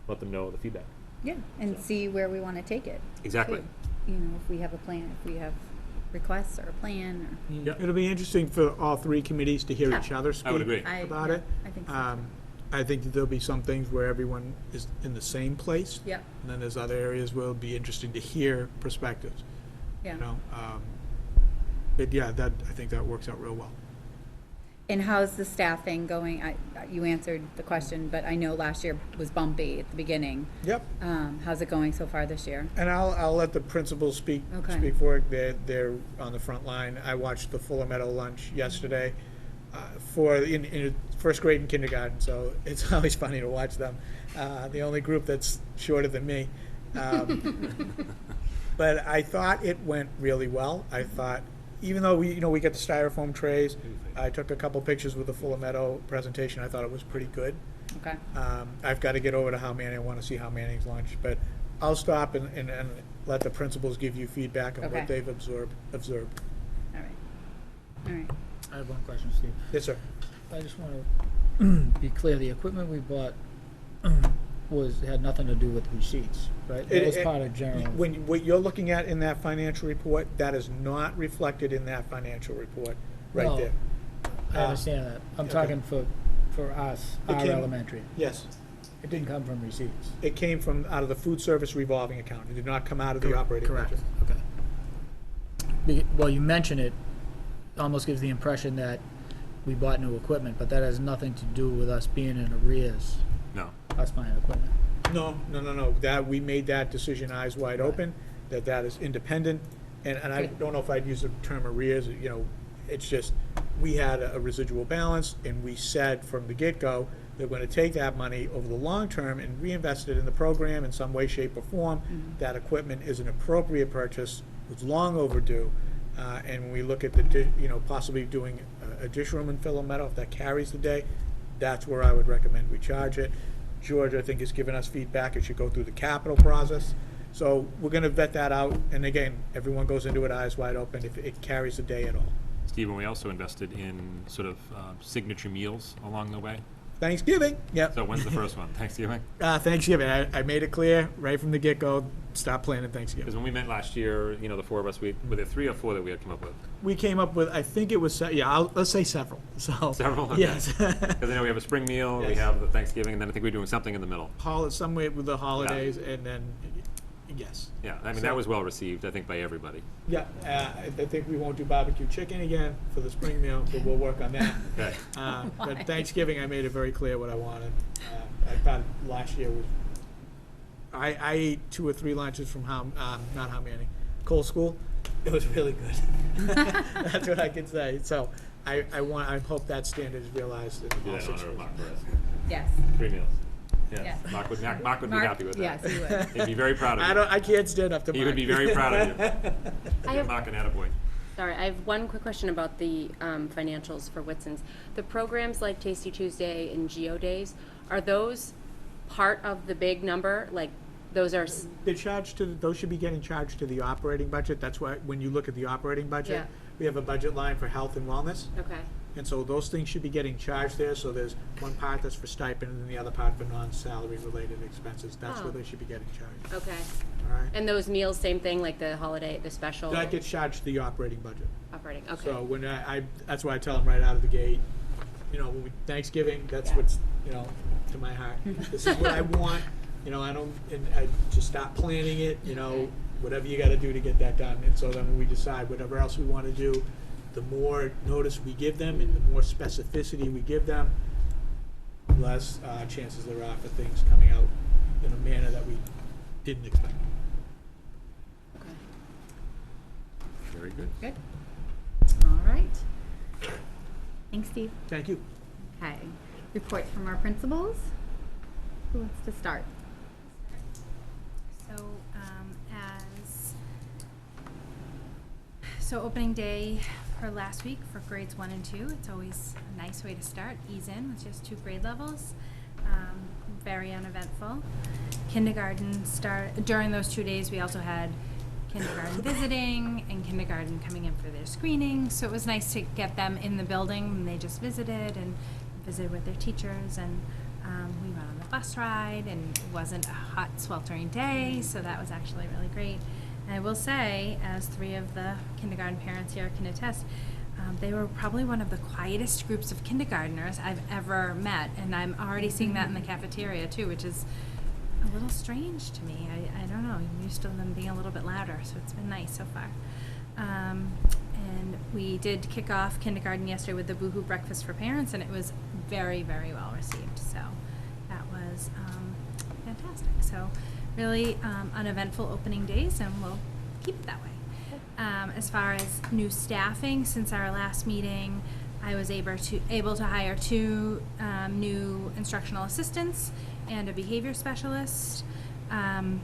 let them know the feedback. Yeah, and see where we want to take it. Exactly. too. If we have a plan, if we have requests or a plan, or. Yep. It'll be interesting for all 3 committees to hear Yeah. each other speak. I would agree. About yeah, it. I think so. Too. I think that there'll be some things where everyone is in the same place. Yep. And then there's other areas where it'll be interesting to hear perspectives. Yeah. But yeah, I think that works out real well. And how's the staffing going? You answered the question, but I know last year was bumpy at the beginning. Yep. How's it going so far this year? And I'll let the principals speak Okay. for it. They're on the front line. I watched the Fuller Meadow lunch yesterday in first grade and kindergarten, so it's always funny to watch them. The only group that's shorter than me. But I thought it went really well. I thought, even though we got the styrofoam trays, I took a couple pictures with the Fuller Meadow presentation. I thought it was pretty good. Okay. I've got to get over to How Manning. I want to see How Manning's lunch, but I'll stop and let the principals give you feedback on Okay. what they've observed. All right. All right. I have one question, Steve. Yes, sir. I just want to be clear, the equipment we bought had nothing to do with receipts, right? That was part of general. What you're looking at in that financial report, that is not reflected in that financial report right No, there. I understand that. I'm okay. talking for us, It our came- elementary. Yes. It didn't come from receipts. It came from out of the food service revolving account. It did not come out of the operating Correct. budget. Okay. Well, you mention it, almost gives the impression that we bought new equipment, but that has nothing to do with us being in arrears, No. us buying equipment. No. That, we made that decision eyes wide open, that is independent. And I Okay. don't know if I'd use the term arrears, it's just, we had a residual balance, and we said from the get-go that we're gonna take that money over the long term and reinvest it in the program in some way, shape, or form. That equipment is an appropriate purchase, it's long overdue. And when we look at possibly doing a dish room in Fuller Meadow, if that carries the day, that's where I would recommend we charge it. George, I think, has given us feedback, it should go through the capital process, So we're gonna vet that out, and again, everyone goes into it eyes wide open if it carries the day at all. Stephen, we also invested in sort of signature meals along the way. Thanksgiving, yep. So when's the first one? Thanksgiving? Thanksgiving, I made it clear right from the get-go, stop planning Because Thanksgiving. when we met last year, you know, the four of us, were there 3 or 4 that we had come up with? We came up with, I think it was, let's say several, so. Several? Okay. Yes. Because I know we have a spring meal, we Yes. have the Thanksgiving, and then I think we're doing something in the middle. Somewhere with the holidays, and then, yes. Yeah, I mean, So- that was well received, I think, by everybody. Yeah, I think we won't do barbecue chicken again for the spring meal, but we'll work on that. Okay. But Thanksgiving, I made it very clear what I wanted. I thought last year was, I ate 2 or 3 lunches from not how many, Cole School. It was really good. That's what I can say. So I hope that standard is realized in Do all that in honor of situations. Mark Perez. Yes. 3 meals. Yes. Yes. Mark would be happy with that. Yes, he would. He'd be very proud of you. I can't stand up to Mark. He would be very proud of you. I Give have, Mark an attaboy. sorry, I have one quick question about the financials for Whitson's. The programs like Tasty Tuesday and Geo Days, are those part of the big number? Like, those are, They're charged to, those should be getting charged to the operating budget. That's why, when you look at the operating budget, Yeah. we have a budget line for health and wellness. okay, And so those things should be getting charged there, so there's one part that's for stipend and then the other part for non-salary related expenses. That's Oh. where they should be getting charged, okay. all right? And those meals, same thing, like the holiday, the special That gets charged to the operating budget. operating, okay. So when that's why I tell them right out of the gate, you know, when Thanksgiving, that's what's, you know, to my heart. This is what I want, you know, I just stop planning it, you know, whatever you gotta do to get that done. And so then when we decide whatever else we wanna do, the more notice we give them and the more specificity we give them, less chances there are for things coming out in a manner that we didn't expect. Okay. Very good. Good. All right. Thanks, Steve. Thank you. Okay. Reports from our principals. Who wants to start? So opening day for last week for grades 1 and 2, it's always a nice way to start, ease in with just 2 grade levels. Very uneventful. Kindergarten during those 2 days, we also had kindergarten visiting and kindergarten coming in for their screening. So it was nice to get them in the building when they just visited with their teachers, and we went on the bus ride, and it wasn't a hot, sweltering day, so that was actually really great. And I will say, as 3 of the kindergarten parents here can attest, they were probably one of the quietest groups of kindergartners I've ever met, and I'm already seeing that in the cafeteria too, which is a little strange to me. I don't know, I'm used to them being a little bit louder, so it's been nice so far. And we did kick off kindergarten yesterday with the Boohoo Breakfast for Parents, and it was very, very well received, so that was fantastic. So really uneventful opening days, and we'll keep it that way. As far as new staffing, since our last meeting, I was able to hire 2 new instructional assistants and a behavior specialist. I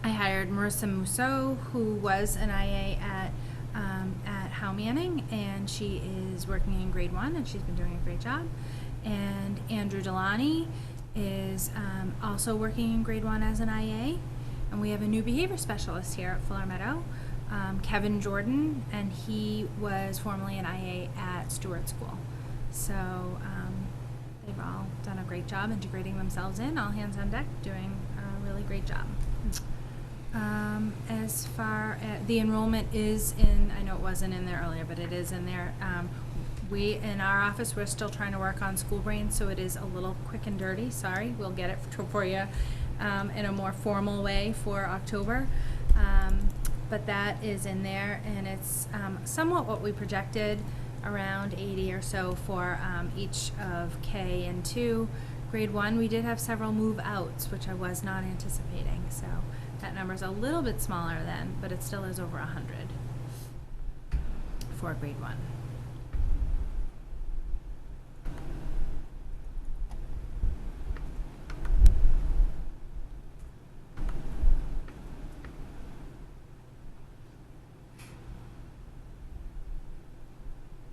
hired Marissa Mousseau, who was an IA at Howe Manning, and she is working in grade 1, and she's been doing a great job. And Andrew Delani is also working in grade 1 as an IA. And we have a new behavior specialist here at Fuller Meadow, Kevin Jordan, and he was formerly an IA at Stewart School. So they've all done a great job integrating themselves in, all hands on deck, doing a really great job. As far as the enrollment is in, I know it wasn't in there earlier, but it is in there. We, in our office, we're still trying to work on School Brain, so it is a little quick and dirty, sorry. We'll get it for you in a more formal way for October. But that is in there, and it's somewhat what we projected, around 80 or so for each of K and 2. Grade 1, we did have several move outs, which I was not anticipating, so that number's a little bit smaller then, but it still is over 100 for grade 1.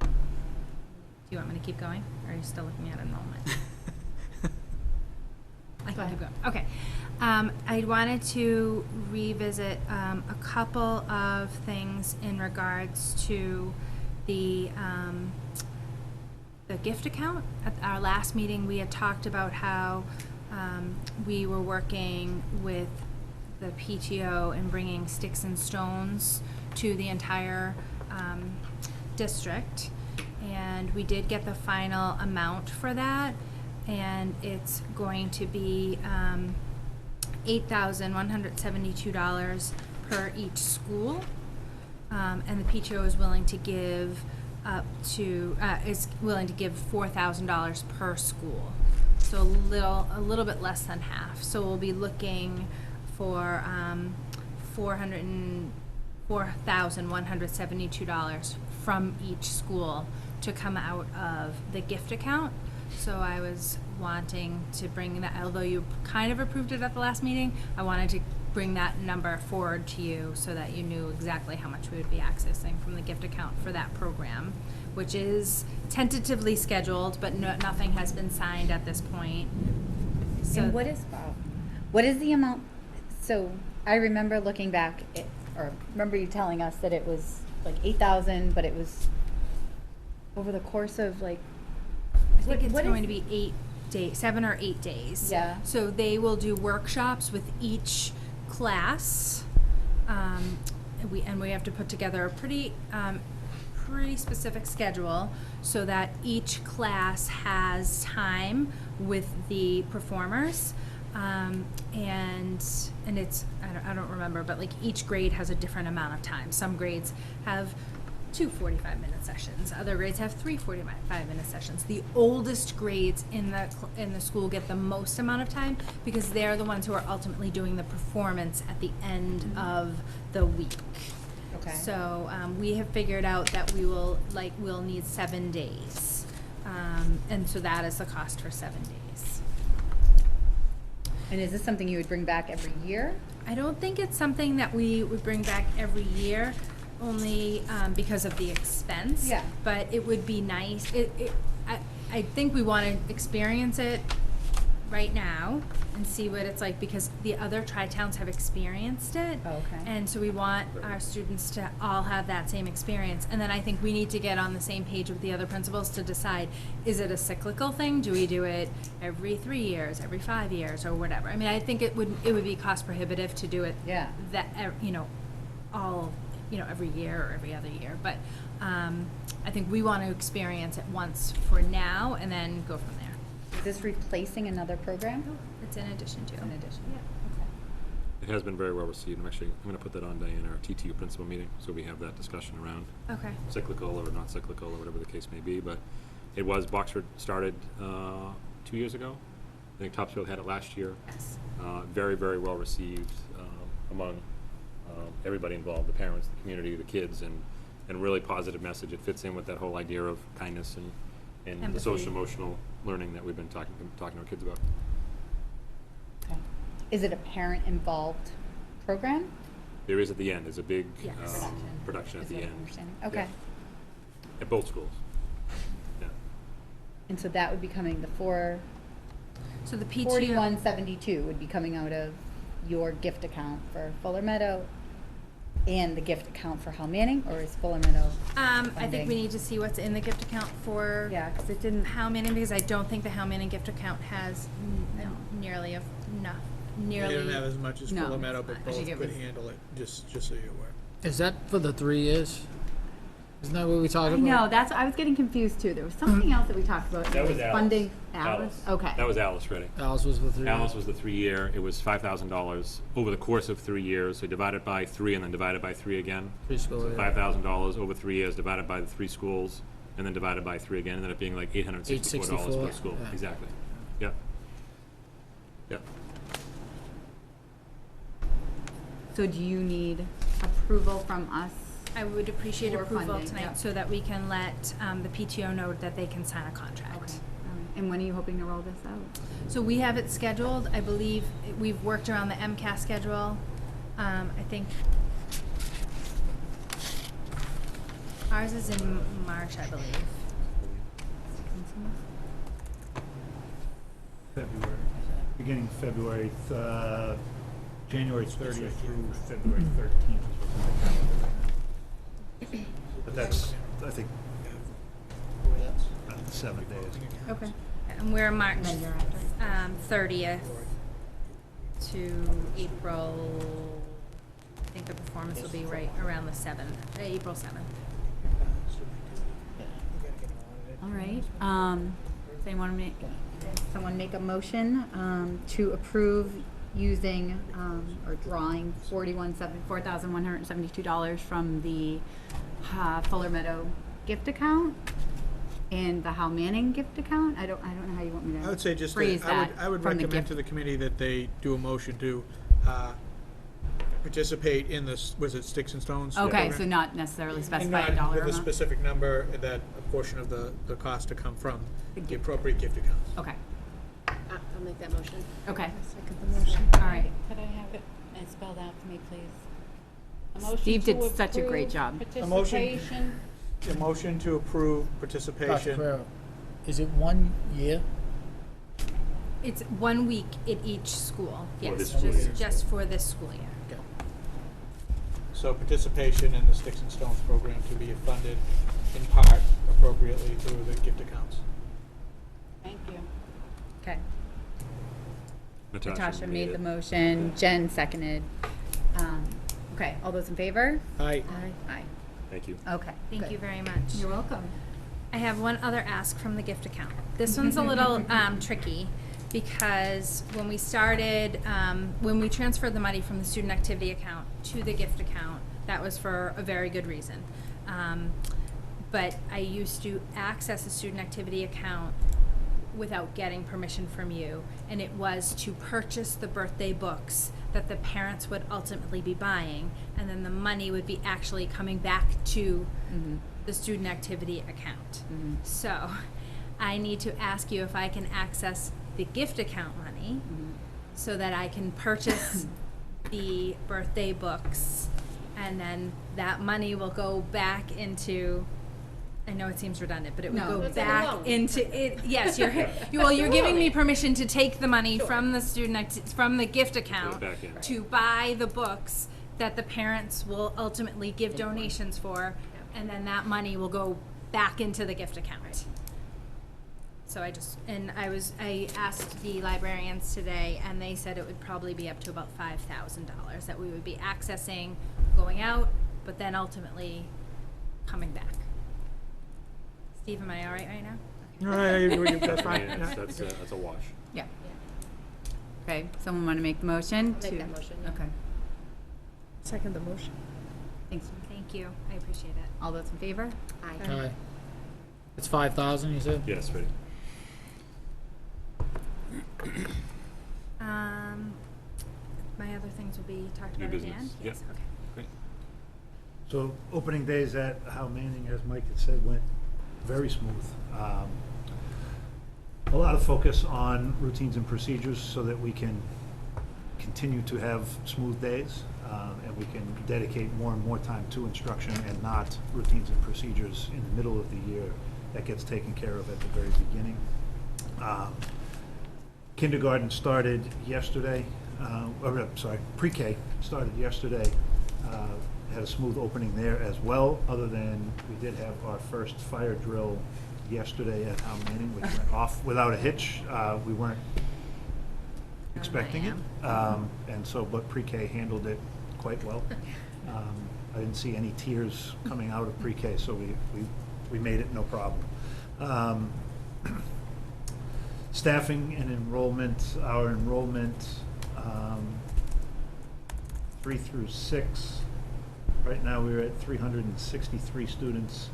Do you want me to keep going, or are you still looking at enrollment? I can keep going. Okay. I wanted to revisit a couple of things in regards to the gift account. At our last meeting, we had talked about how we were working with the PTO and bringing sticks and stones to the entire district. And we did get the final amount for that, and it's going to be $8,172 per each school. And the PTO is willing to give $4,000 per school. So a little bit less than half. So we'll be looking for $4,172 from each school to come out of the gift account. So I was wanting to bring that, although you kind of approved it at the last meeting, I wanted to bring that number forward to you so that you knew exactly how much we would be accessing from the gift account for that program, which is tentatively scheduled, but nothing has been signed at this point. So And what is the amount? So I remember looking back, or remember you telling us that it was like 8,000, but it was over the course of like. I think it's going to be 7 or 8 days. Yeah. So they will do workshops with each class. We have to put together a pretty specific schedule so that each class has time with the performers. And it's, I don't remember, but like each grade has a different amount of time. Some grades have 2 45-minute sessions. Other grades have 3 45-minute sessions. The oldest grades in the school get the most amount of time because they're the ones who are ultimately doing the performance at the end of the week. Okay. So we have figured out that we'll need 7 days, and so that is the cost for 7 days. And is this something you would bring back every year? I don't think it's something that we would bring back every year, only because of the expense. Yeah. But it would be nice. I think we want to experience it right now and see what it's like because the other tri-towns have experienced it. Oh, okay. And so we want our students to all have that same experience. And then I think we need to get on the same page with the other principals to decide, is it a cyclical thing? Do we do it every 3 years, every 5 years, or whatever? I mean, I think it would be cost prohibitive to do it all every year or every other year. But I think we want to experience it once for now and then go from there. Is this replacing another program? No, it's in addition to. In addition. Yeah. It has been very well received. I'm going to put that on, Diane, our TTU principal meeting, so we have that discussion around Okay. cyclical or not cyclical or whatever the case may be. But it was, Boxford started 2 years ago. I think Topsfield had it last year. Yes. Very, very well received among everybody involved, the parents, the community, the kids, and really positive message. It fits in with that whole idea of kindness and the Empathy. social emotional learning that we've been talking to our kids about. Okay. Is it a parent-involved program? There is at the end. There's a big Yes. production at Is the what I'm end. understanding. Okay. Yeah. At both schools. Yeah. And so that would be coming, the So the PTO. 4172 would be coming out of your gift account for Fuller Meadow and the gift account for Hal Manning, or is Fuller Meadow? I think funding? we need to see what's in the gift account for Yeah, because it didn't. Hal Manning, because I don't think the Hal Manning gift account has nearly enough. They don't have as much as No, Fuller Meadow, but I both think it could was- handle it, just so you're aware. Is that for the 3 years? Isn't that what we talked I about? know, I was getting confused too. There was something else that we talked about. That was Alice. Funding. Alice? Okay. That was Alice Ready. Alice was for 3 years. Alice was the 3-year. It was $5,000 over the course of 3 years. So divided by 3 and then divided by 3 again. Preschool, So yeah. $5,000 over 3 years divided by the 3 schools and then divided by 3 again. Ended up being like $864 per $864, school. yeah. Exactly. Yep. Yep. So do you need approval from us? I would appreciate For approval funding, tonight yep. so that we can let the PTO know that they can sign a contract. Okay. And when are you hoping to roll this out? So we have it scheduled. I believe we've worked around the MCAS schedule. I think ours is in March, I believe. February. beginning February, January 30th through February 13th is what's on the calendar right now. But that's, I think, 7 days. Okay. And we're March 30th to April, I think the performance will be right around the 7th, April 7th. All right, does someone make a motion, to approve using, or drawing $4,172 from the, Fuller Meadow gift account and the Hal Manning gift account? I don't know how you want me to I would say just, phrase that. I would from the recommend gift. to the committee that they do a motion to participate in this, was it Sticks and Stones? Okay, program? so not necessarily And specify a not dollar with a amount? specific number, that a portion of the cost to come from The the gift. appropriate gift accounts. Okay, I'll make that motion. okay. Second the motion. All right. Could I have it spelled out for me, please? Steve did such a great job. A motion. Participation. A motion to approve Dr. participation. Ferrero, is it 1 year? It's 1 week at each school, yes, this school year. just for this school year. So participation in the Sticks and Stones program to be funded in part appropriately through the gift accounts. Thank you. Okay. Natasha made it. the motion, Jen seconded. Okay, all those in favor? Aye. Aye. Thank you. Okay. Thank good. you very much. You're welcome. I have one other ask from the gift account. This one's a little tricky because when we started, when we transferred the money from the student activity account to the gift account, that was for a very good reason. But I used to access a student activity account without getting permission from you, and it was to purchase the birthday books that the parents would ultimately be buying, and then the money would be actually coming back to the student activity account. So I need to ask you if I can access the gift account money so that I can purchase the birthday books, and then that money will go back into, I know it seems redundant, but it would No. go It's like a back loan. into it. Yes, you're giving me permission to take the money from the from the gift account back in. to buy the books that the parents will ultimately give donations for, and then that money will go back into the gift account. So I asked the librarians today, and they said it would probably be up to about $5,000 that we would be accessing, going out, but then ultimately coming back. Steve, am I all right now? That's fine. Yeah, that's a wash. Yeah. Okay, someone want to make the motion? I'll make that motion, yeah. Okay. Second the motion. Thanks. Thank you, I appreciate it. All those in favor? Aye. Aye. It's 5,000, you said? Yes, ready. My other things will be talked New about at the business, end? yep. Yes, okay. Great. So opening days at Hal Manning, as Mike had said, went very smooth. A lot of focus on routines and procedures so that we can continue to have smooth days, and we can dedicate more and more time to instruction and not routines and procedures in the middle of the year. That gets taken care of at the very beginning. Kindergarten started yesterday, pre-K started yesterday. Had a smooth opening there as well, other than we did have our first fire drill yesterday at Hal Manning, which went off without a hitch. We weren't expecting it. And so, but pre-K handled it quite well. I didn't see any tears coming out of pre-K, so we made it no problem. Staffing and enrollment, our enrollment, 3 through 6. Right now, we're at 363 students.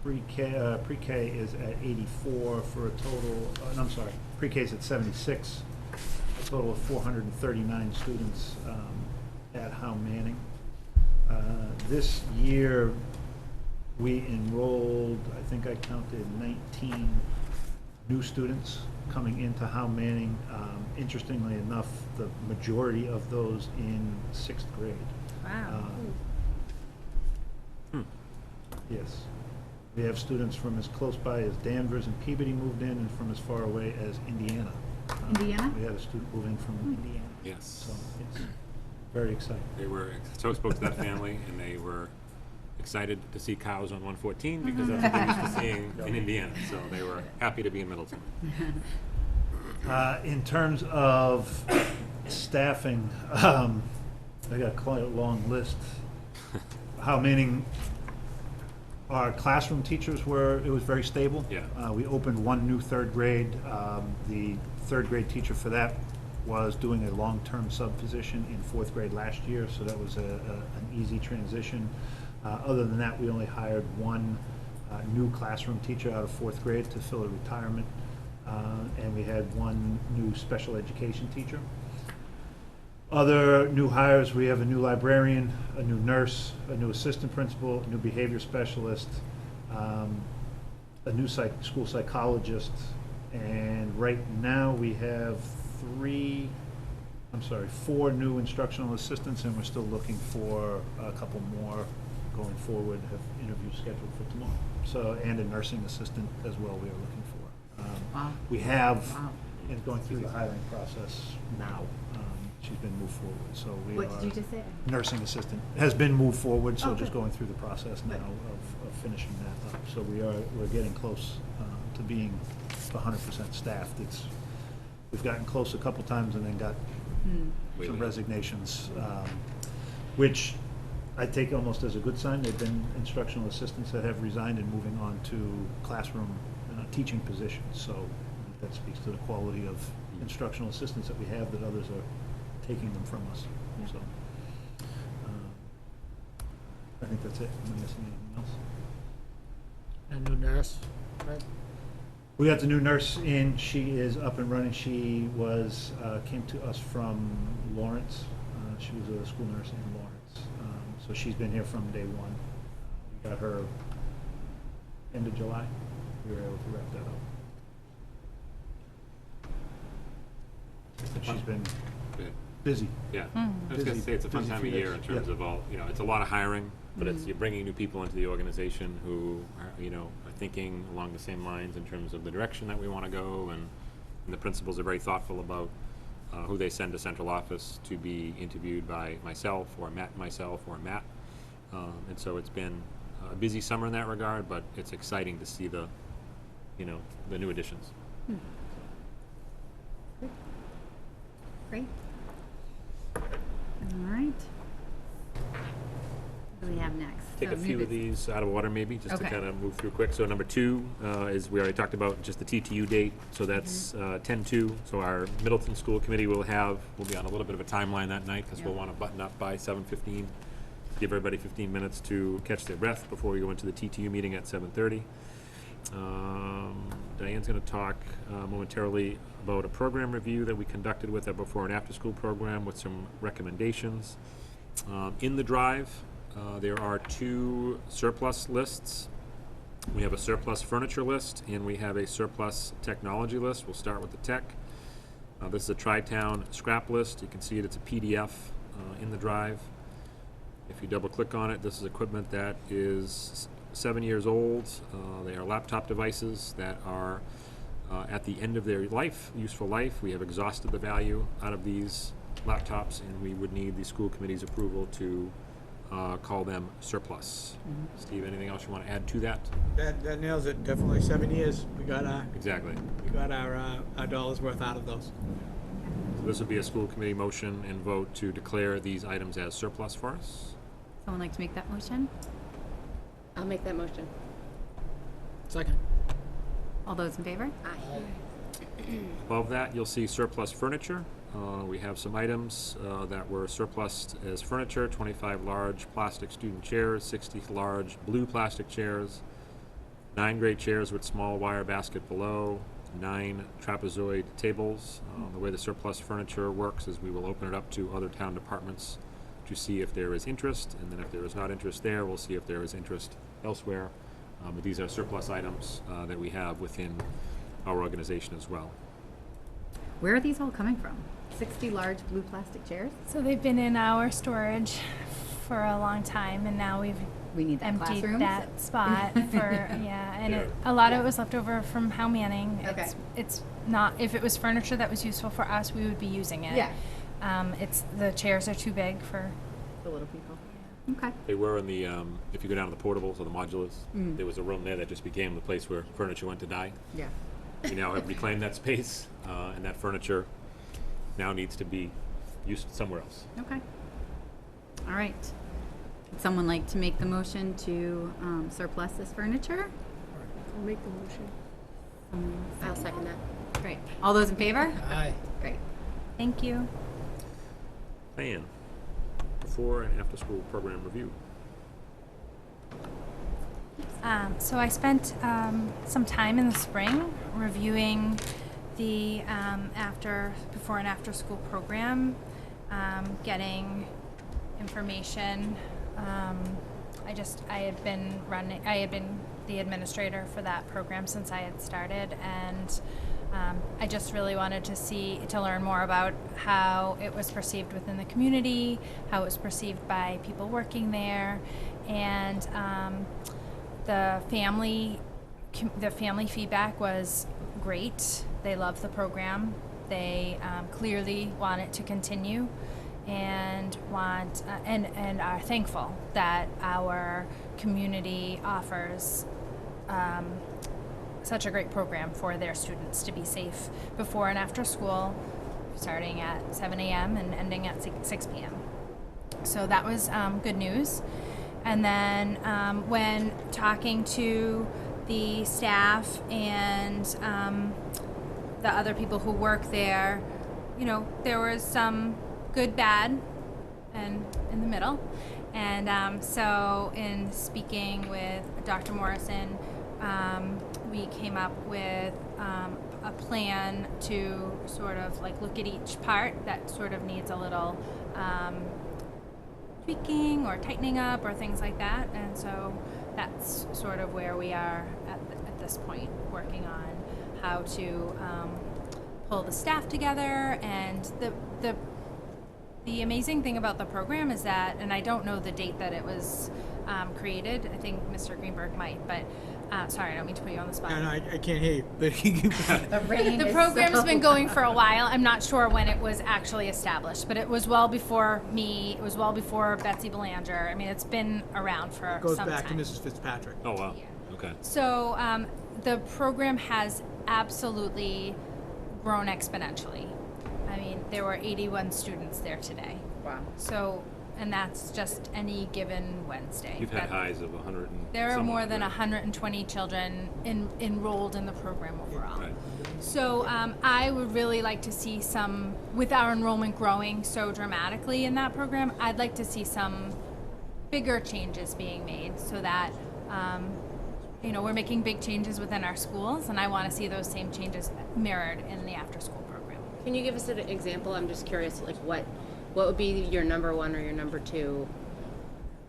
Pre-K is at 84 for a total, pre-K is at 76, a total of 439 students at Hal Manning. This year, we enrolled, I think I counted 19 new students coming into Hal Manning. Interestingly enough, the majority of those in 6th grade. Wow. Yes. We have students from as close by as Danvers and Peabody moved in, and from as far away as Indiana. Indiana? We had a student move in from Indiana. Yes. So, it's very exciting. They were, so I spoke to that family, and they were excited to see cows on 114 because that's what they're used to seeing in Indiana. So they were happy to be in Middleton. In terms of staffing, I got quite a long list. How many, our classroom teachers were, it was very stable. Yeah. We opened one new third grade. The third grade teacher for that was doing a long-term sub position in fourth grade last year, so that was an easy transition. Other than that, we only hired one new classroom teacher out of fourth grade to fill a retirement, and we had one new special education teacher. Other new hires, we have a new librarian, a new nurse, a new assistant principal, a new behavior specialist, a new school psychologist, and right now we have four new instructional assistants, and we're still looking for a couple more going forward, have interviews scheduled for tomorrow. So, and a nursing assistant as well we are looking for. Wow. We have, Wow. and going through the hiring process now, she's been moved forward, so we are. What did you just say? Nursing assistant has been moved forward, so Oh, just good. going through the process now of finishing that up. So we're getting close to being 100% staffed. We've gotten close a couple times and then got some resignations, which I take almost as a good sign. They've been instructional assistants that have resigned and moving on to classroom teaching positions. So that speaks to the quality of instructional assistants that we have, that others are taking them from us. So I think that's it. Am I missing anything else? A new nurse, right? We got the new nurse in. She is up and running. She came to us from Lawrence. She was a school nurse in Lawrence. So she's been here from day one. We got her end of July. We were able to wrap that up. And she's been Good. busy. Yeah. I was going to say, it's a fun Busy time few of year days. in terms Yeah. of all, it's a lot of hiring, but it's, you're bringing new people into the organization who are, are thinking along the same lines in terms of the direction that we want to go, and the principals are very thoughtful about who they send to central office to be interviewed by myself or Matt. And so it's been a busy summer in that regard, but it's exciting to see the new additions. Great. All right. What do we have next? Take So a new few of business. these out of order maybe, just to Okay. kind of move through quick. So number 2 is, we already talked about just the TTU date, so that's 10/2. So our Middleton School Committee will be on a little bit of a timeline that night, because we'll Yeah. want to button up by 7:15. Give everybody 15 minutes to catch their breath before we go into the TTU meeting at 7:30. Diane's going to talk momentarily about a program review that we conducted with our before and after school program with some recommendations. In the drive, there are 2 surplus lists. We have a surplus furniture list, and we have a surplus technology list. We'll start with the tech. This is a Tri-Town scrap list. You can see it, it's a PDF in the drive. If you double click on it, this is equipment that is 7 years old. They are laptop devices that are at the end of their useful life. We have exhausted the value out of these laptops, and we would need the school committee's approval to call them surplus. Steve, anything else you want to add to that? That nails it, definitely 7 years. We got Exactly. our dollars worth out of those. So this would be a school committee motion and vote to declare these items as surplus for us. Someone like to make that motion? I'll make that motion. Second. All those in favor? Aye. Above that, you'll see surplus furniture. We have some items that were surplus as furniture: 25 large plastic student chairs, 60 large blue plastic chairs, 9 great chairs with small wire basket below, 9 trapezoid tables. The way the surplus furniture works is we will open it up to other town departments to see if there is interest, and then if there is not interest there, we'll see if there is interest elsewhere. But these are surplus items that we have within our organization as well. Where are these all coming from? 60 large blue plastic chairs? So they've been in our storage for a long time, and now we've We need that emptied classroom. that spot for, And there. a lot of it was left over from Hal Manning. Okay. It's not, if it was furniture that was useful for us, we would be using it. Yeah. It's, the chairs are too big for, The little people. Okay. They were in the, if you go down to the portables or the modulars, there was a room there that just became the place where furniture went to die. Yeah. We now have reclaimed that space, and that furniture now needs to be used somewhere else. Okay. All right. Would someone like to make the motion to surplus this furniture? I'll make the motion. I'll second that. Great. All those in favor? Aye. Great. thank you. Plan, before and after school program review. So I spent some time in the spring reviewing the before and after school program, getting information. I had been the administrator for that program since I had started, and I just really wanted to learn more about how it was perceived within the community, how it was perceived by people working there, and the family feedback was great. They love the program. They clearly want it to continue, and and are thankful that our community offers such a great program for their students to be safe before and after school, starting at 7 a.m. and ending at 6 p.m. So that was good news. And then when talking to the staff and the other people who work there, there was some good, bad, and in the middle. And so in speaking with Dr. Morrison, we came up with a plan to sort of like look at each part that sort of needs a little tweaking or tightening up or things like that. And so that's sort of where we are at this point, working on how to pull the staff together. And the amazing thing about the program is that, and I don't know the date that it was created, I think Mr. Greenberg might, but sorry, I don't mean to put you on the spot. And I can't hear you. The program's been going for a while. I'm not sure when it was actually established, but it was well before me. It was well before Betsy Belanger. I mean, it's been around for It goes some back to time. Mrs. Fitzpatrick. Oh, wow. Yeah. Okay. So the program has absolutely grown exponentially. I mean, there were 81 students there today. Wow. So, and that's just any given Wednesday. You've had That- highs of 100 and There are some more odd, than right? 120 children enrolled in the program overall. Right. So I would really like to see some, with our enrollment growing so dramatically in that program, I'd like to see some bigger changes being made so that, we're making big changes within our schools, and I want to see those same changes mirrored in the after-school program. Can you give us an example? I'm just curious, like what would be your number one or your number two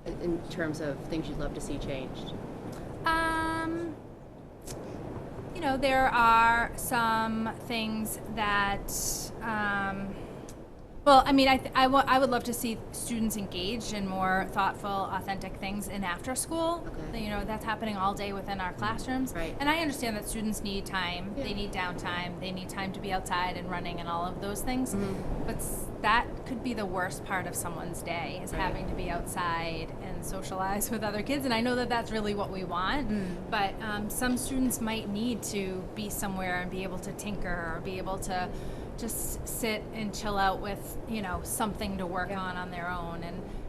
in terms of things you'd love to see changed? There are some things that, I would love to see students engaged in more thoughtful, authentic things in after school. Okay. That's happening all day within our classrooms. Right. And I understand that students need time. Yeah. They need downtime. They need time to be outside and running and all of those things. Mm-hmm. But that could be the worst part of someone's day, is having to be outside and socialize with other kids. And I know that that's really what we want. But some students might need to be somewhere and be able to tinker or be able to just sit and chill out with, something to work on their own.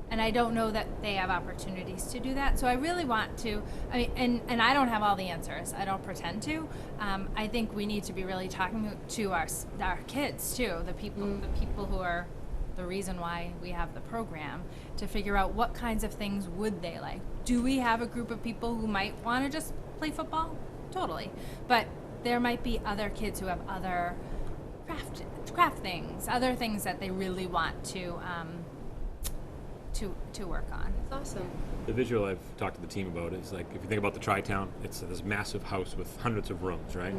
And I don't know that they have opportunities to do that. So I really want to, and I don't have all the answers. I don't pretend to. I think we need to be really talking to our kids too, the people who are the reason why we have the program, to figure out what kinds of things would they like. Do we have a group of people who might want to just play football? Totally. But there might be other kids who have other craft things, other things that they really want to work on. That's awesome. The visual I've talked to the team about is like, if you think about the Tri-Town, it's this massive house with hundreds of rooms, right?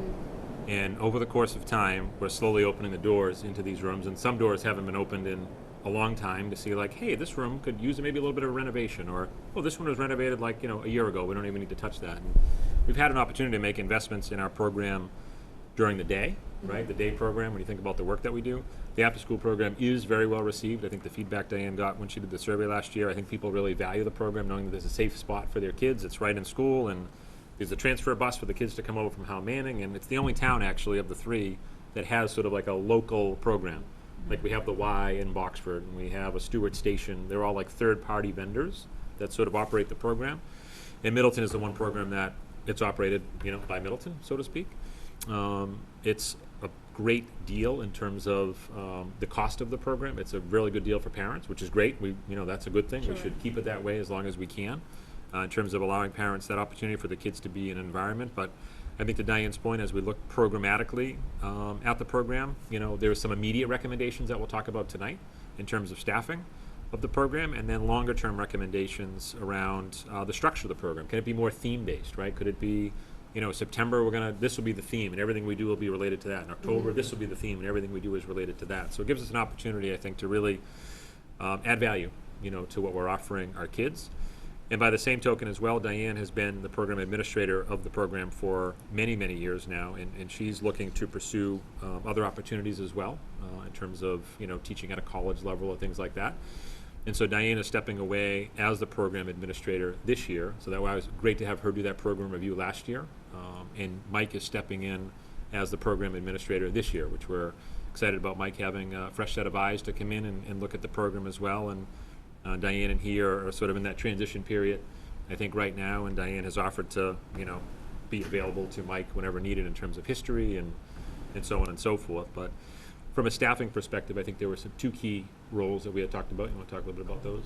And over the course of time, we're slowly opening the doors into these rooms, and some doors haven't been opened in a long time, to see like, hey, this room could use maybe a little bit of renovation, or, oh, this one was renovated like, a year ago, we don't even need to touch that. And we've had an opportunity to make investments in our program during the day, right? The day program, when you think about the work that we do. The after-school program is very well received. I think the feedback Diane got when she did the survey last year, I think people really value the program, knowing that there's a safe spot for their kids. It's right in school, and there's a transfer bus for the kids to come over from Howe Manning, and it's the only town, actually, of the three that has sort of like a local program. Like we have the Y in Boxford, and we have a Stewart Station. They're all like third-party vendors that sort of operate the program. And Middleton is the one program that it's operated, by Middleton, so to speak. It's a great deal in terms of the cost of the program. It's a really good deal for parents, which is great. That's a good thing. We should keep it that way as long as we can, in terms of allowing parents that opportunity for the kids to be in an environment. But I think to Diane's point, as we look programmatically at the program, there's some immediate recommendations that we'll talk about tonight in terms of staffing of the program, and then longer term recommendations around the structure of the program. Can it be more theme based, right? Could it be, September this will be the theme and everything we do will be related to that. In October, this will be the theme and everything we do is related to that. So it gives us an opportunity, I think, to really add value, to what we're offering our kids. And by the same token as well, Diane has been the program administrator of the program for many, many years now, and she's looking to pursue other opportunities as well, in terms of, teaching at a college level or things like that. And so Diane is stepping away as the program administrator this year, so that was great to have her do that program review last year. And Mike is stepping in as the program administrator this year, which we're excited about Mike having a fresh set of eyes to come in and look at the program as well. And Diane and he are sort of in that transition period, I think, right now, and Diane has offered to, be available to Mike whenever needed in terms of history and so on and so forth. But from a staffing perspective, I think there were some two key roles that we had talked about. You want to talk a little bit about those?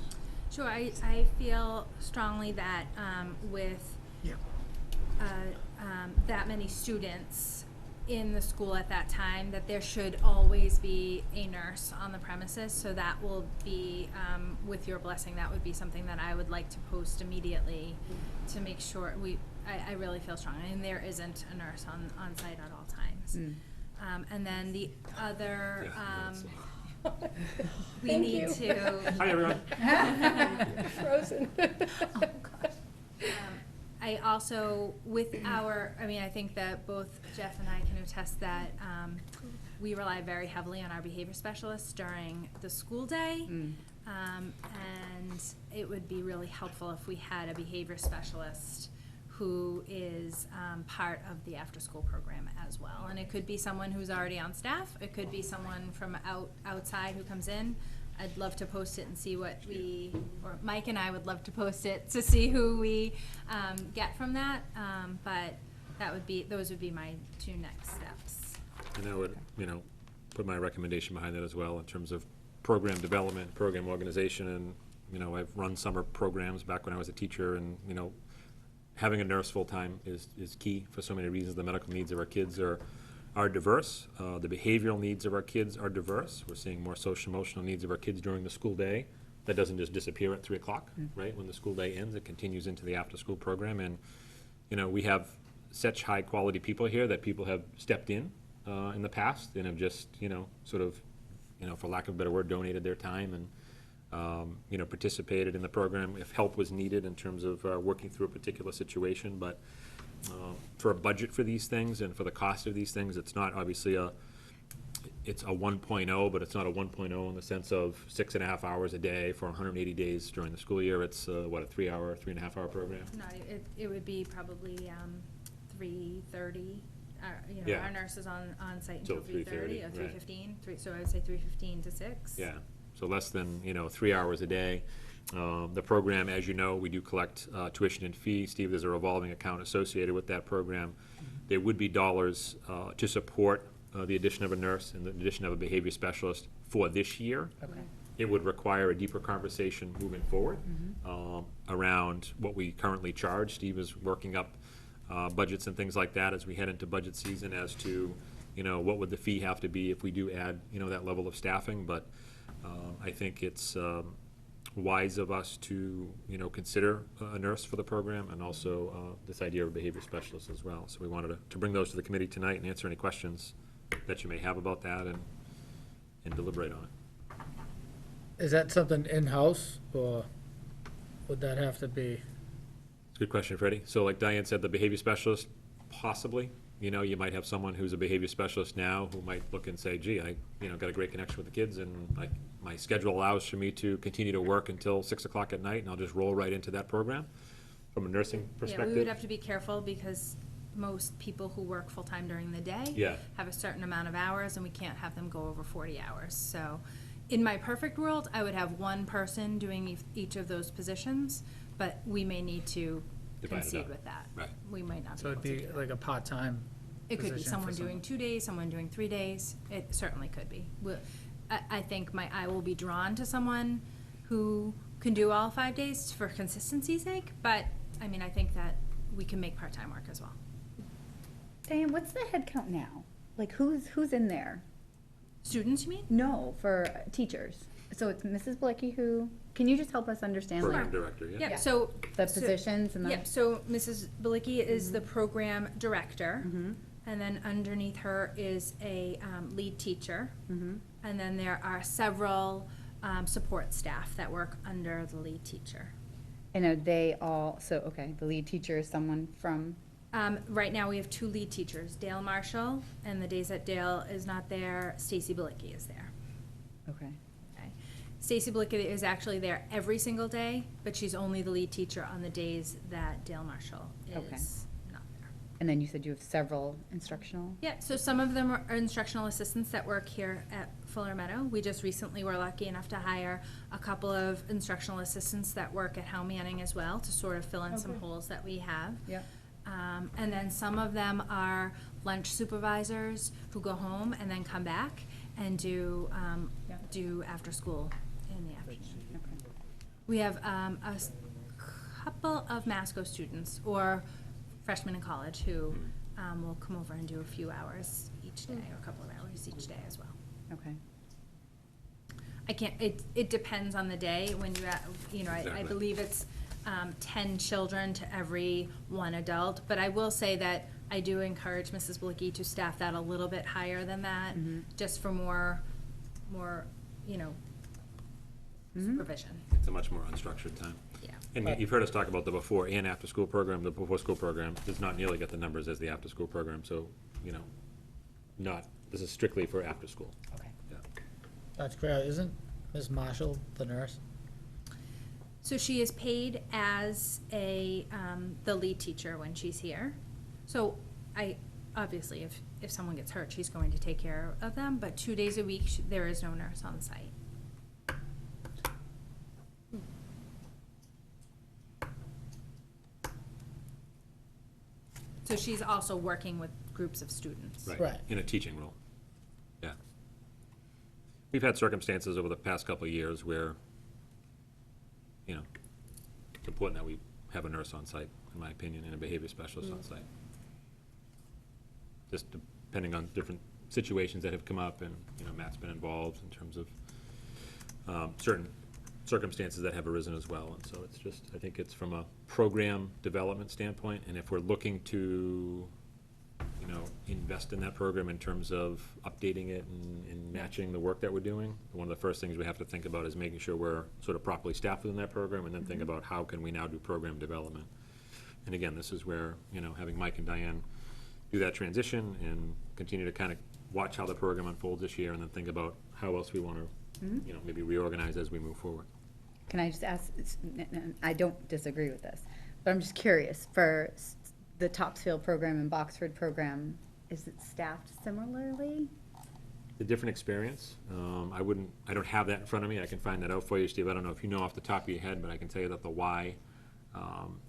Sure, I feel strongly that with that many students in the school at that time, that there should always be a nurse on the premises. So that will be, with your blessing, that would be something that I would like to post immediately to make sure I really feel strong. And there isn't a nurse on site at all times. And then the other, we need to. Hi, everyone. Frozen. Oh, God. I also, I think that both Jeff and I can attest that we rely very heavily on our behavior specialists during the school day. And it would be really helpful if we had a behavior specialist who is part of the after-school program as well. And it could be someone who's already on staff. It could be someone from outside who comes in. I'd love to post it and see what or Mike and I would love to post it to see who we get from that. But those would be my two next steps. And I would, put my recommendation behind that as well in terms of program development, program organization, and, I've run summer programs back when I was a teacher, and, having a nurse full-time is key for so many reasons. The medical needs of our kids are diverse. The behavioral needs of our kids are diverse. We're seeing more social emotional needs of our kids during the school day. That doesn't just disappear at 3 o'clock, right? When the school day ends, it continues into the after-school program. And, we have such high-quality people here that people have stepped in the past and have just, sort of, for lack of a better word, donated their time and, participated in the program if help was needed in terms of working through a particular situation. But for a budget for these things and for the cost of these things, it's not obviously it's a 1.0, but it's not a 1.0 in the sense of 6.5 hours a day for 180 days during the school year. It's a 3.5 hour program? No, it would be probably 3:30. Yeah. Our nurse is on site Till until 3:30 or 3:15, 3:15. So I would say 3:15 to 6. Yeah, so less than 3 hours a day. The program, as you know, we do collect tuition and fee. Steve, there's a revolving account associated with that program. There would be dollars to support the addition of a nurse and the addition of a behavior specialist for this year. Okay. It would require a deeper conversation moving forward around what we currently charge. Steve is working up budgets and things like that as we head into budget season as to, what would the fee have to be if we do add, that level of staffing. But I think it's wise of us to, consider a nurse for the program and also this idea of a behavior specialist as well. So we wanted to bring those to the committee tonight and answer any questions that you may have about that and deliberate on it. Is that something in-house, or would that have to be? Good question, Freddie. So like Diane said, the behavior specialist, possibly. You know, you might have someone who's a behavior specialist now who might look and say, gee, I, got a great connection with the kids, and my schedule allows for me to continue to work until 6 o'clock at night, and I'll just roll right into that program. From a nursing Yeah, perspective. we would have to be careful because most people who work full-time during the day Yeah. have a certain amount of hours, and we can't have them go over 40 hours. So in my perfect world, I would have one person doing each of those positions, but we may need to Divide it concede up. with that. Right. We might not be So able it'd to be do that. like a part-time It could be position someone for doing 2 days, someone doing 3 days. It certainly could be. I think my eye will be drawn to someone who can do all 5 days for consistency's sake, but, I mean, I think that we can make part-time work as well. Diane, what's the head count now? Like, who's in there? Students, you mean? No, for teachers. So it's Mrs. Blicky who, can you just help us understand Program like, director, yeah. Yep, so. the so- positions and the? Yep, so Mrs. Belicki is the program director, Mhm. and then underneath her is a lead teacher. Mhm. And then there are several support staff that work under the lead teacher. And are they all, so, okay, the lead teacher is someone from, Right now, we have 2 lead teachers, Dale Marshall, and the days that Dale is not there, Stacy Belicki is there. okay. Okay. Stacy Belicki is actually there every single day, but she's only the lead teacher on the days that Dale Marshall Okay. is not there. And then you said you have several instructional? Yeah, so some of them are instructional assistants that work here at Fuller Meadow. We just recently were lucky enough to hire a couple of instructional assistants that work at Howe Manning as well, to sort of fill in some Okay. holes that we have. Yep. And then some of them are lunch supervisors who go home and then come back and do after school in the afternoon. Okay. We have couple of Masco students or freshmen in college who will come over and do a few hours each day or a couple of hours each day as well. Okay. I can't, it depends on the day when I Exactly. believe it's 10 children to every 1 adult, but I will say that I do encourage Mrs. Blicky to staff that a little bit higher than that, just for more, supervision. It's a much more unstructured time. Yeah. And you've heard us talk about the before and after-school program. The before-school program does not nearly get the numbers as the after-school program, so, this is strictly for after-school. Okay. Yeah. That's correct. Isn't Ms. Marshall the nurse? So she is paid as the lead teacher when she's here. So obviously, if someone gets hurt, she's going to take care of them, but 2 days a week, there is no nurse on site. So she's also working with groups of students. Right. In a teaching role. Yeah. We've had circumstances over the past couple of years where, it's important that we have a nurse on site, in my opinion, and a behavior specialist on site. Just depending on different situations that have come up, and, Matt's been involved in terms of certain circumstances that have arisen as well. And so it's just, I think it's from a program development standpoint, and if we're looking to, invest in that program in terms of updating it and matching the work that we're doing, one of the first things we have to think about is making sure we're sort of properly staffed within that program, and then think about how can we now do program development. And again, this is where, having Mike and Diane do that transition and continue to kind of watch how the program unfolds this year, and then think about how else we want to, maybe reorganize as we move forward. Can I just ask, I don't disagree with this, but I'm just curious, for the Topsfield program and Boxford program, is it staffed similarly? A different experience. I don't have that in front of me. I can find that out for you, Steve. I don't know if you know off the top of your head, but I can tell you that the Y,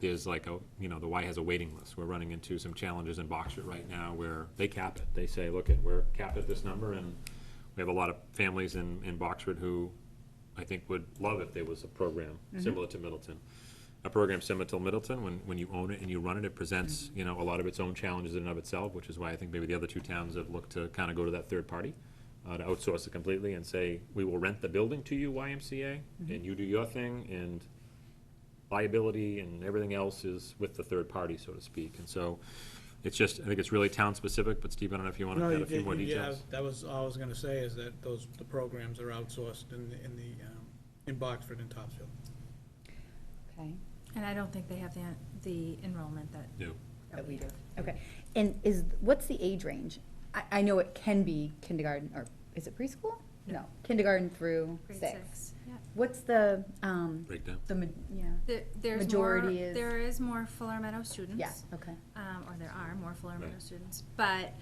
there's like the Y has a waiting list. We're running into some challenges in Boxford right now where they cap it. They say, look, we're capped at this number, and we have a lot of families in Boxford who I think would love if there was a program similar to Middleton. A program similar to Middleton, when you own it and you run it, it presents, a lot of its own challenges in and of itself, which is why I think maybe the other 2 towns have looked to kind of go to that third party, to outsource it completely and say, we will rent the building to you, YMCA, and you do your thing, and liability and everything else is with the third party, so to speak. And so it's just, I think it's really town-specific, but Steve, I don't know if you want to add a few more details. That was all I was gonna say, is that the programs are outsourced in Boxford and Topsfield. Okay. And I don't think they have the enrollment that. Yeah. That we do. Okay. And what's the age range? I know it can be kindergarten, or is it preschool? No, kindergarten through Grade 6. 6, yeah. What's the, Breakdown. There's Majority more, is- there is more Fuller Meadow students. yeah, okay. Or there are more Fuller Meadow Right. students, but